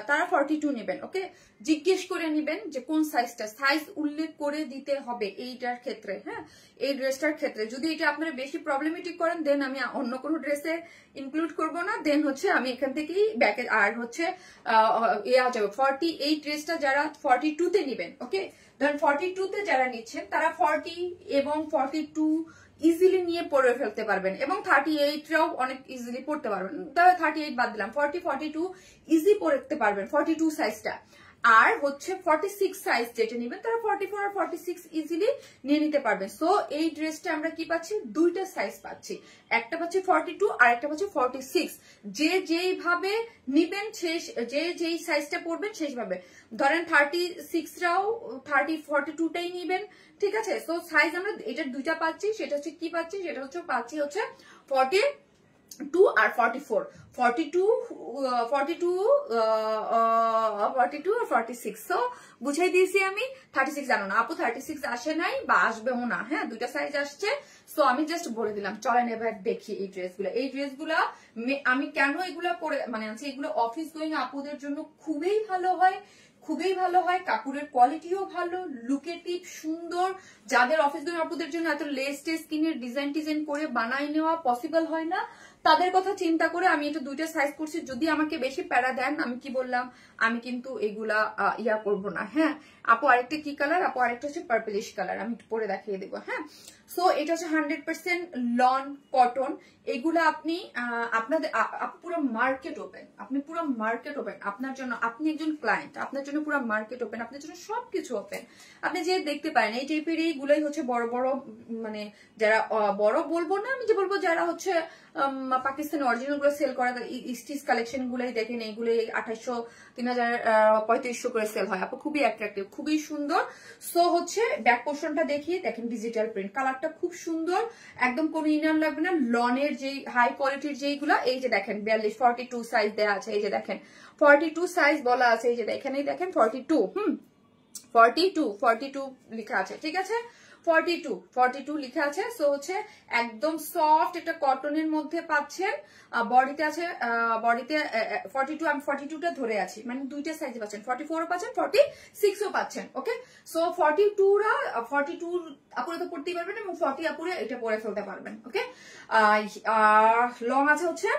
তারা 42 নিবেন। ওকে, জিজ্ঞেস করে নিবেন যে কোন সাইজটা, সাইজ উল্লেখ করে দিতে হবে এইটার ক্ষেত্রে। হ্যাঁ এই ড্রেসটার ক্ষেত্রে যদি এটা আপনারা বেশি প্রবলেমেটিক করেন, দেন আমি অন্য কোনো ড্রেসে ইনক্লুড করবো না, দেন হচ্ছে আমি এখান থেকেই ব্যাকে। আর হচ্ছে যাবে 48 ড্রেসটা যারা 42 তে নিবেন, ওকে ধরেন 42 তে যারা নিচ্ছেন তারা 40 এবং 42 ইজিলি নিয়ে পরে ফেলতে পারবেন, এবং 38রাও অনেক ইজিলি পড়তে পারবেন। তবে 38 বাদ দিলাম, 40 42 ইজি পড়তে পারবেন 42 সাইজটা। আর হচ্ছে 46 সাইজ যেটা নেবেন তারা 44 আর 46 ইজিলি নিয়ে নিতে পারবেন। সো এই ড্রেসটা আমরা কি পাচ্ছি? 2টা সাইজ পাচ্ছি, একটা পাচ্ছি 42 আর একটা পাচ্ছি 46। যে যেইভাবে নিবেন, যে যেই সাইজটা পড়বেন সেইভাবে। ধরেন 36রাও 42টাই নিবেন, ঠিক আছে? সো সাইজ আমরা এটা 2টা পাচ্ছি, সেটা হচ্ছে কি পাচ্ছি? সেটা হচ্ছে পাচ্ছি হচ্ছে 2 আর 44, 42 42 42 আর 46। সো বুঝাই দিয়েছি আমি। 36 জানো না আপু, 36 আসে নাই বা আসবেও না, হ্যাঁ দুইটা সাইজ আসছে। সো আমি জাস্ট বলে দিলাম। চলেন এবার দেখি এই ড্রেসগুলো। এই ড্রেসগুলা আমি কেন এগুলা পরে মানে আছে, এগুলো অফিস গোয়িং আপুদের জন্য খুবই ভালো হয়, খুবই ভালো হয়। কাপড়ের কোয়ালিটিও ভালো, লুকেটিভ, সুন্দর। যাদের অফিস গোয়িং আপুদের জন্য এত লেস টেস কিনে ডিজাইন করে বানাই নেওয়া পসিবল হয় না, তাদের কথা চিন্তা করে আমি এটা দুইটা সাইজ করছি। যদি আমাকে বেশি প্যারা দেন, আমি কি বললাম, আমি কিন্তু এগুলা ইয়া করবো না। হ্যাঁ আপু আরেকটা কি কালার, আপু আরেকটা হচ্ছে পার্পলিশ কালার, আমি পরে দেখিয়ে দেবো। হ্যাঁ সো এটা হচ্ছে 100% লন কটন। এগুলা আপনি আপনাদের পুরো মার্কেট ওপেন, আপনি পুরো মার্কেট ওপেন আপনার জন্য। আপনি একজন ক্লায়েন্ট, আপনার জন্য পুরো মার্কেট ওপেন, আপনার জন্য সবকিছু ওপেন। আপনি যে দেখতে পারেন এই টাইপের এইগুলোই হচ্ছে বড় বড়, মানে যারা বড় বলবো না, আমি যে বলবো যারা হচ্ছে পাকিস্তানি অরিজিনাল গুলো সেল করা স্টিচ কালেকশন গুলাই দেখেন, এইগুলো 2800, 3000, 3500 করে সেল হয় আপু। খুবই অ্যাট্রাকটিভ, খুবই সুন্দর। সো হচ্ছে ব্যাক পোর্শনটা দেখিয়ে দেখেন, ডিজিটাল প্রিন্ট, কালারটা খুব সুন্দর, একদম কোনো ইনার লাগবে না। লনের যে হাই কোয়ালিটির যেইগুলা, এই যে দেখেন 42, 42 সাইজ দেওয়া আছে, এই যে দেখেন 42 সাইজ বলা আছে, এই যে এখানেই দেখেন 42, 42 লেখা আছে, ঠিক আছে 42 লেখা আছে। সো হচ্ছে একদম সফট একটা কটনের মধ্যে পাচ্ছেন। বডিতে আছে, বডিতে 42, আমি 42টা ধরে আছি, মানে দুইটা সাইজে পাচ্ছেন, 44ও পাচ্ছেন, 46ও পাচ্ছেন। ওকে সো 42 আপুরে তো পড়তেই পারবেন এবং 40 আপুরে এটা পরে ফেলতে পারবেন। ওকে লং আছে হচ্ছে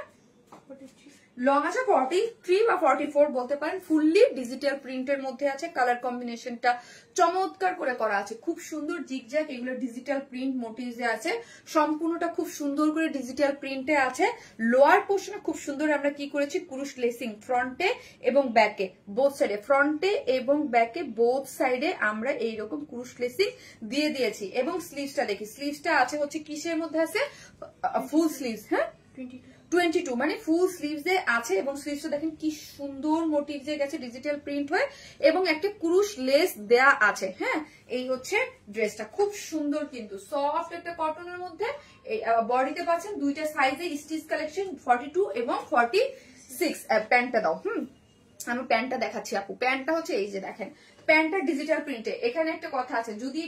লং আছে 43 বা 44 বলতে পারেন। ফুললি ডিজিটাল প্রিন্টের মধ্যে আছে, কালার কম্বিনেশনটা চমৎকার করে করা আছে, খুব সুন্দর জিগজ্যাগ, এগুলো ডিজিটাল প্রিন্ট মোটিভে আছে, সম্পূর্ণটা খুব সুন্দর করে ডিজিটাল প্রিন্টে আছে। লোয়ার পোর্শনে খুব সুন্দর আমরা কি করেছি, কুরুশ লেসিং ফ্রন্টে এবং ব্যাকে, বোথ সাইডে, ফ্রন্টে এবং ব্যাকে বোথ সাইডে আমরা এইরকম কুরুশ লেসিং দিয়ে দিয়েছি। এবং স্লিভসটা দেখি, স্লিভসটা আছে হচ্ছে কিসের মধ্যে আছে, ফুল স্লিভস, হ্যাঁ 22 মানে ফুল স্লিভস এ আছে। এবং স্লিভসটা দেখেন কি সুন্দর মোটিভ যে গেছে ডিজিটাল প্রিন্ট হয়ে, এবং একটা কুরুশ লেস দেয়া আছে। হ্যাঁ এই হচ্ছে ড্রেসটা, খুব সুন্দর কিন্তু সফট একটা কটনের মধ্যে। বডিতে পাচ্ছেন দুইটা সাইজে স্টিচ কালেকশন, 42 এবং 46। প্যান্টটা দাও, আমি প্যান্টটা দেখাচ্ছি আপু। প্যান্টটা হচ্ছে এই যে দেখেন, প্যান্টটা ডিজিটাল প্রিন্টে। এখানে একটা কথা আছে, যদি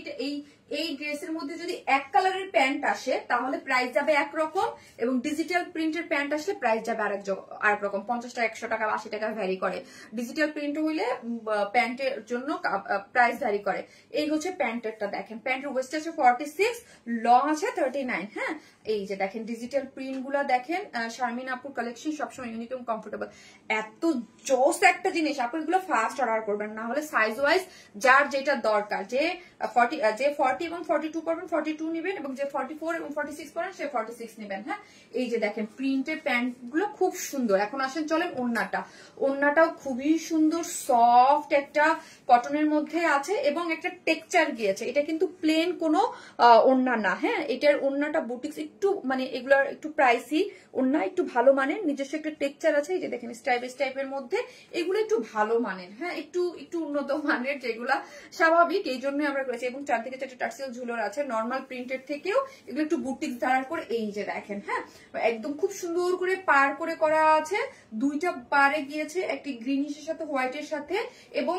এই ড্রেসের মধ্যে যদি এক কালারের প্যান্ট আসে তাহলে প্রাইস যাবে একরকম, এবং ডিজিটাল প্রিন্টের প্যান্ট আসলে প্রাইস যাবে আরেক রকম, 50 টাকা, 100 টাকা, 80 টাকা ভ্যারি করে। ডিজিটাল প্রিন্ট হইলে প্যান্টের জন্য প্রাইস ভ্যারি করে। এই হচ্ছে প্যান্টেরটা দেখেন, প্যান্টের ওয়েস্ট আছে 46, লং আছে 39। হ্যাঁ এই যে দেখেন ডিজিটাল প্রিন্ট গুলা দেখেন, শারমিন আপুর কালেকশন সবসময় ইউনিক এবং কমফোর্টেবল। এত জোস একটা জিনিস আপু, এগুলো ফার্স্ট অর্ডার করবেন, না হলে সাইজ ওয়াইজ যার যেটা দরকার, যে 40 এবং 42 করবেন 42 নেবেন, এবং যে 44 এবং 46 করেন সে 46 নেবেন। হ্যাঁ এই যে দেখেন প্রিন্টের প্যান্ট গুলো খুব সুন্দর। এখন আসেন চলেন ওড়নাটাও খুবই সুন্দর, সফট একটা কটনের মধ্যে আছে এবং একটা টেক্সচার গিয়েছে। এটা কিন্তু প্লেন কোনো ওড়না না। হ্যাঁ এটার ওড়নাটা বুটিক্স, একটু মানে এগুলার একটু প্রাইসি ওড়না, একটু ভালো মানের, নিজস্ব একটা টেক্সচার আছে। এই যে দেখেন স্টাইলিশ টাইপের মধ্যে, এগুলো একটু ভালো মানের, হ্যাঁ একটু উন্নত মানের, যেগুলা স্বাভাবিক, এই জন্যই আমরা করেছি। এবং চারদিকে চারটে টার্সেল ঝুলোর আছে, নর্মাল প্রিন্টের থেকেও এগুলো একটু বুটিক্স ধারার করে। এই যে দেখেন, হ্যাঁ একদম খুব সুন্দর করে পার করে করা আছে, দুইটা পারে গিয়েছে, একটি গ্রিনিশের সাথে হোয়াইটের সাথে, এবং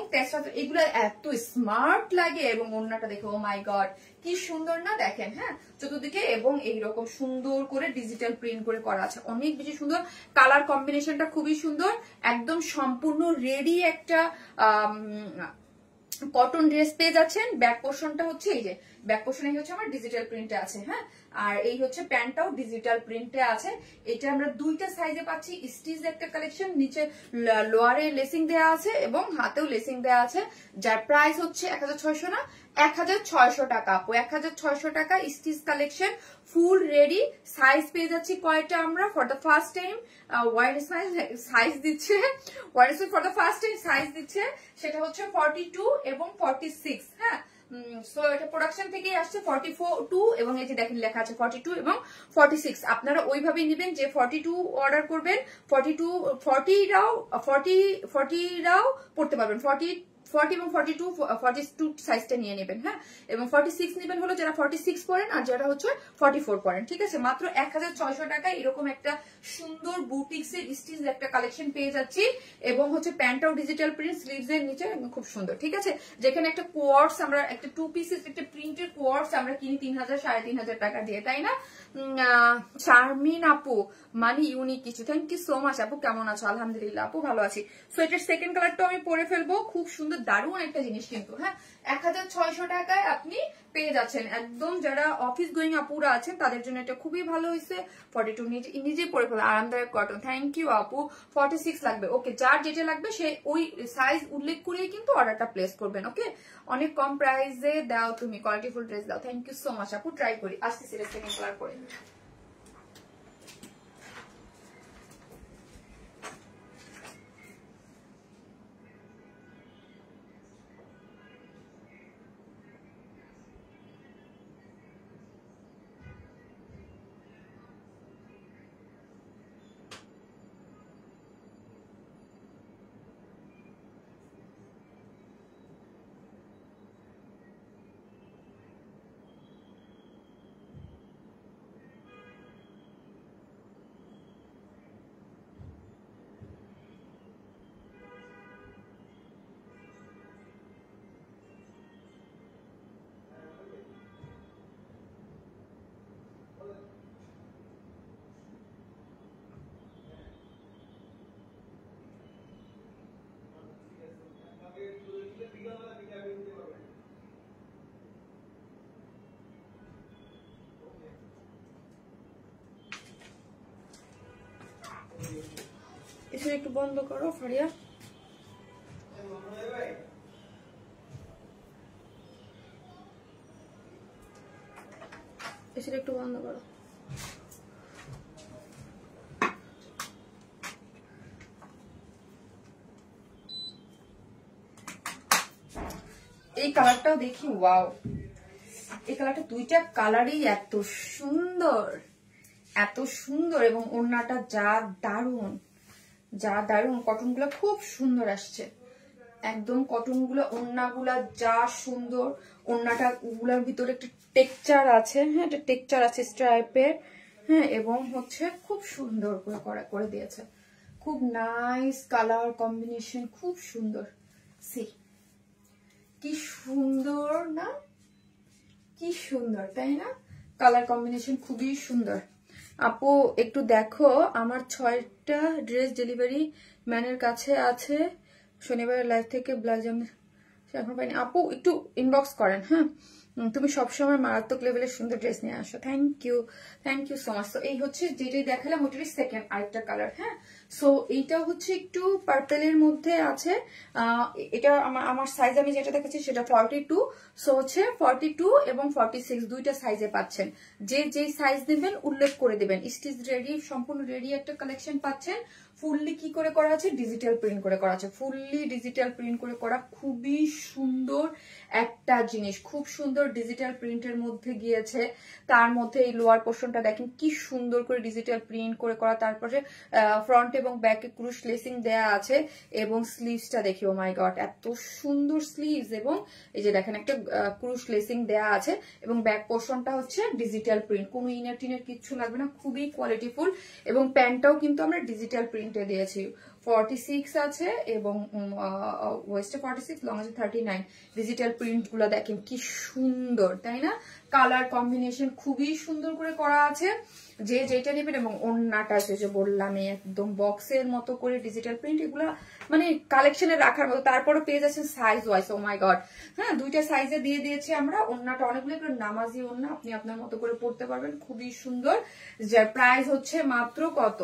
এগুলো এত স্মার্ট লাগে। এবং ওড়নাটা দেখো, ও মাই গড কি সুন্দর না, দেখেন হ্যাঁ চতুর্দিকে, এবং এইরকম সুন্দর করে ডিজিটাল প্রিন্ট করে করা আছে, অনেক বেশি সুন্দর। কালার কম্বিনেশনটা খুবই সুন্দর, একদম সম্পূর্ণ রেডি একটা কটন ড্রেস পেয়ে যাচ্ছেন। ব্যাক পোর্শনটা হচ্ছে এই যে, ব্যাক পোর্শনে হচ্ছে আমার ডিজিটাল প্রিন্টে আছে। হ্যাঁ আর এই হচ্ছে প্যান্টটাও ডিজিটাল প্রিন্টে আছে। এটা আমরা দুইটা সাইজে পাচ্ছি, স্টিচ একটা কালেকশন, নিচে লোয়ারে লেসিং দেওয়া আছে এবং হাতেও লেসিং দেওয়া আছে, যার প্রাইস হচ্ছে 1600 না 1600 টাকা আপু, 1600 টাকা। Stitch collection full ready, size পেয়ে যাচ্ছি কয়টা আমরা, for the first time wide size দিচ্ছে, for the first time size দিচ্ছে, সেটা হচ্ছে 42 এবং 46। হ্যাঁ সো এটা প্রোডাকশন থেকেই আসছে 42, এবং এই যে দেখেন লেখা আছে 42 এবং 46। আপনারা ওইভাবেই নেবেন, যে 42 অর্ডার করবেন, 40 রাও পড়তে পারবেন, 40 এবং 42 সাইজটা নিয়ে নেবেন, হ্যাঁ। এবং 46 নেবেন হলো যারা 46 পরেন আর যারা হচ্ছে 44 পরেন, ঠিক আছে। মাত্র 1600 টাকায় এরকম একটা সুন্দর বুটিক্সের স্টিচ একটা কালেকশন পেয়ে যাচ্ছি। এবং হচ্ছে প্যান্টটাও ডিজিটাল প্রিন্ট, স্লিভস এর নিচে খুব সুন্দর, ঠিক আছে। যেখানে একটা কোয়ার্টস আমরা একটা 2 পিসেস একটা প্রিন্টের কোয়ার্টস আমরা কিনি 3000 3500 টাকা দিয়ে, তাই না? শারমিন আপু মানে ইউনিক কিছু, থ্যাংক ইউ সো মাচ আপু। কেমন আছো? আলহামদুলিল্লাহ আপু ভালো আছি। সো এটার সেকেন্ড কালারটাও আমি পরে ফেলবো, খুব সুন্দর দারুণ একটা জিনিস কিন্তু, হ্যাঁ। 1600 টাকায় আপনি পেয়ে যাচ্ছেন। একদম যারা অফিস গোয়িং আপুরা আছেন তাদের জন্য এটা খুবই ভালো হয়েছে। 42 নিজে পরে ফেলো, আরামদায়ক কটন। থ্যাংক ইউ আপু। 46 লাগবে, ওকে। যার যেটা লাগবে সে ওই সাইজ উল্লেখ করিয়ে কিন্তু অর্ডারটা প্লেস করবেন, ওকে। অনেক কম প্রাইসে দাও তুমি, কোয়ালিটিফুল ড্রেস দাও। থ্যাংক ইউ সো মাচ আপু, ট্রাই করি। আসতেছি সেকেন্ড কালার করে। এসে একটু বন্ধ করো ফারিয়া। এসে একটু বন্ধ করো। এই কালারটাও দেখি, ওয়াও। এই কালারটা দুইটা কালারই এত সুন্দর, এত সুন্দর। এবং ওড়নাটা যা দারুণ, যা দারুণ। কটন গুলা খুব সুন্দর আসছে, একদম কটন গুলা, ওড়না গুলা যা সুন্দর। ওড়নাটা গুলার ভিতরে একটা টেক্সচার আছে, হ্যাঁ, একটা টেক্সচার আছে স্ট্রাইপের, হ্যাঁ। এবং হচ্ছে খুব সুন্দর করে করে দিয়েছে, খুব নাইস কালার কম্বিনেশন, খুব সুন্দর। সি কি সুন্দর না, কি সুন্দর, তাই না? কালার কম্বিনেশন খুবই সুন্দর। আপু একটু দেখো, আমার 6টা ড্রেস ডেলিভারি ম্যানের কাছে আছে। শনিবার লাইভ থেকে ব্লাউজ এখন পাইনি। আপু একটু ইনবক্স করেন, হ্যাঁ। তুমি সবসময় মারাত্মক লেভেলের সুন্দর ড্রেস নিয়ে আসো। Thank you so much. তো এই হচ্ছে যেটাই দেখালাম ওটারই সেকেন্ড আরেকটা কালার, হ্যাঁ। সো এইটা হচ্ছে একটু পার্পেলের মধ্যে আছে। এটা আমার সাইজ আমি যেটা দেখাচ্ছি সেটা 42। সো হচ্ছে 42 এবং 46 দুইটা সাইজে পাচ্ছেন। যে সাইজ নেবেন উল্লেখ করে দেবেন। স্টিচ রেডি, সম্পূর্ণ রেডি একটা কালেকশন পাচ্ছেন। ফুললি কি করে করা আছে, ডিজিটাল প্রিন্ট করে করা আছে, ফুললি ডিজিটাল প্রিন্ট করে করা। খুবই সুন্দর একটা জিনিস, খুব সুন্দর ডিজিটাল প্রিন্টের মধ্যে গিয়েছে। তার মধ্যে এই লোয়ার পোর্শনটা দেখেন কি সুন্দর করে ডিজিটাল প্রিন্ট করে করা। তারপরে ফ্রন্ট এবং ব্যাকে ক্রুশ লেসিং দেয়া আছে। এবং স্লিভসটা দেখি, ও মাই গড, এত সুন্দর স্লিভস। এবং এই যে দেখেন একটা ক্রুশ লেসিং দেয়া আছে। এবং ব্যাক পোর্শনটা হচ্ছে ডিজিটাল প্রিন্ট, কোনো ইনার টিনার কিচ্ছু লাগবে না, খুবই কোয়ালিটিফুল। এবং প্যান্টটাও কিন্তু আমরা ডিজিটাল প্রিন্টে দিয়েছি। 46 আছে এবং ওয়েস্টে 46, লং আছে 39। ডিজিটাল প্রিন্ট গুলো দেখেন কি সুন্দর, তাই না? কালার কম্বিনেশন খুবই সুন্দর করে করা আছে। যে যেটা নেবেন, এবং ওড়নাটা যে বললাম একদম বক্সের মতো করে ডিজিটাল প্রিন্ট, এগুলা মানে কালেকশনে রাখার মতো। তারপরে পেয়ে যাচ্ছেন size wise, O my god, হ্যাঁ, দুইটা সাইজে দিয়ে দিয়েছি আমরা। ওড়নাটা অনেকগুলো নামাজি ওড়না, আপনি আপনার মতো করে পড়তে পারবেন, খুবই সুন্দর। যার প্রাইস হচ্ছে মাত্র কত,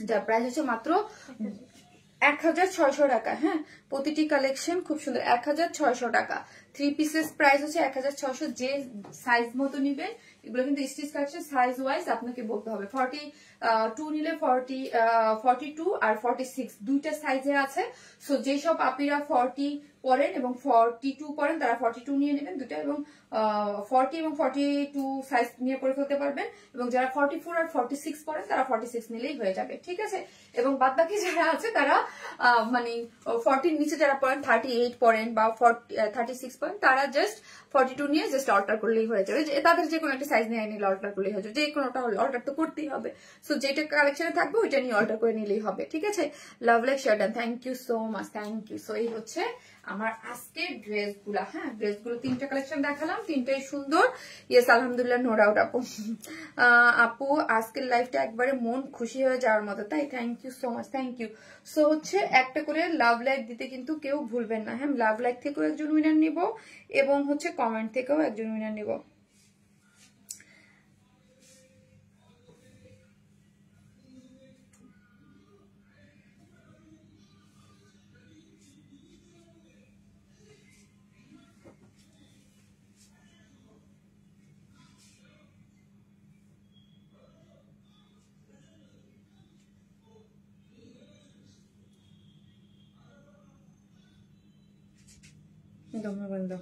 যার প্রাইস হচ্ছে মাত্র 1600 টাকা, হ্যাঁ। প্রতিটি কালেকশন খুব সুন্দর, 1600 টাকা। 3 পিসেস প্রাইস হচ্ছে 1600। যে সাইজ মতো নিবেন, এগুলো কিন্তু স্টিচ কালেকশন, সাইজ ওয়াইজ আপনাকে বলতে হবে। 42 নিলে 42 আর 46 দুইটা সাইজে আছে। সো যেসব আপিরা পরেন এবং 42 পরেন তারা 42 নিয়ে নেবেন দুটো, এবং 40 এবং 42 সাইজ নিয়ে পরে ফেলতে পারবেন, এবং যারা 44 আর 46 পরেন তারা 46 নিলেই হয়ে যাবে, ঠিক আছে। এবং বাদ বাকি যারা আছে তারা মানে 40 নিচে যারা পরেন 38 পরেন বা 36 পরেন তারা জাস্ট 42 নিয়ে জাস্ট অল্টার করলেই হয়ে যাবে, তাদের যে কোনো একটা সাইজ নিয়ে নিলে অল্টার করলেই হয়ে যাবে, যে কোনোটা হলে অল্টার তো করতেই হবে। সো যেটা কালেকশনে থাকবে ওইটা নিয়ে অল্টার করে নিলেই হবে, ঠিক আছে। Love like share done, thank you so much, thank you. So এই হচ্ছে আমার আজকের ড্রেসগুলা, হ্যাঁ ড্রেসগুলো 3টা কালেকশন দেখালাম, 3টাই সুন্দর। ইয়েস আলহামদুলিল্লাহ, নো ডাউট আপু। আপু আজকের লাইফটা একবারে মন খুশি হয়ে যাওয়ার মতো, তাই thank you so much, thank you. So হচ্ছে একটা করে লাভ লাইক দিতে কিন্তু কেউ ভুলবেন না, হ্যাঁ লাভ লাইক থেকেও একজন উইনার নিব এবং হচ্ছে কমেন্ট থেকেও একজন উইনার নিব। ধন্যবাদ।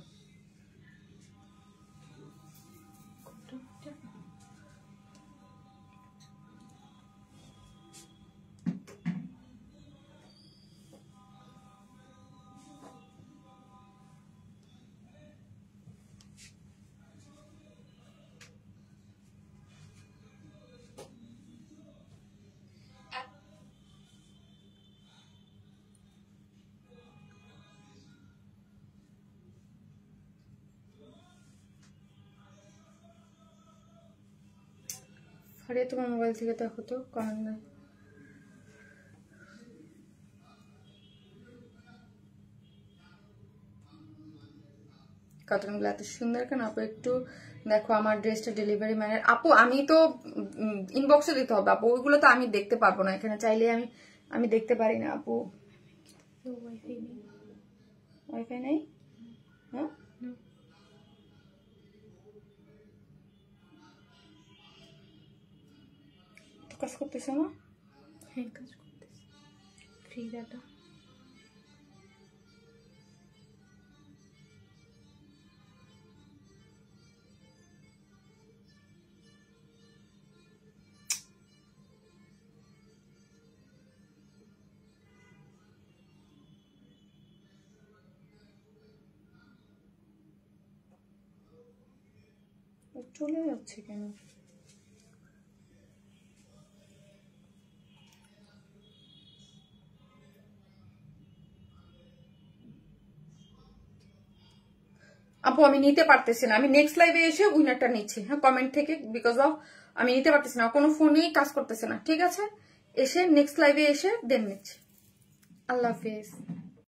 আরে তোমার মোবাইল থেকে দেখো তো কমেন্ট না। কটনগুলো এত সুন্দর কেন আপু, একটু দেখো আমার ড্রেসটা ডেলিভারি ম্যানের। আপু আমি তো ইনবক্সে দিতে হবে আপু, ওইগুলো তো আমি দেখতে পারবো না, এখানে চাইলে আমি দেখতে পারি না আপু। ওয়াইফাই নেই? হ্যাঁ কাজ করতেছে না?
হ্যাঁ কাজ করতেছে, ফ্রি ডাটা।
চলে যাচ্ছে কেন? আপু আমি নিতে পারতেছি না, আমি নেক্সট লাইভে এসে উইনারটা নিচ্ছি, হ্যাঁ কমেন্ট থেকে, বিকজ অফ আমি নিতে পারতেছি না, কোনো ফোনেই কাজ করতেছে না, ঠিক আছে। এসে নেক্সট লাইভে এসে দেন নিচ্ছি। আল্লাহ হাফিজ।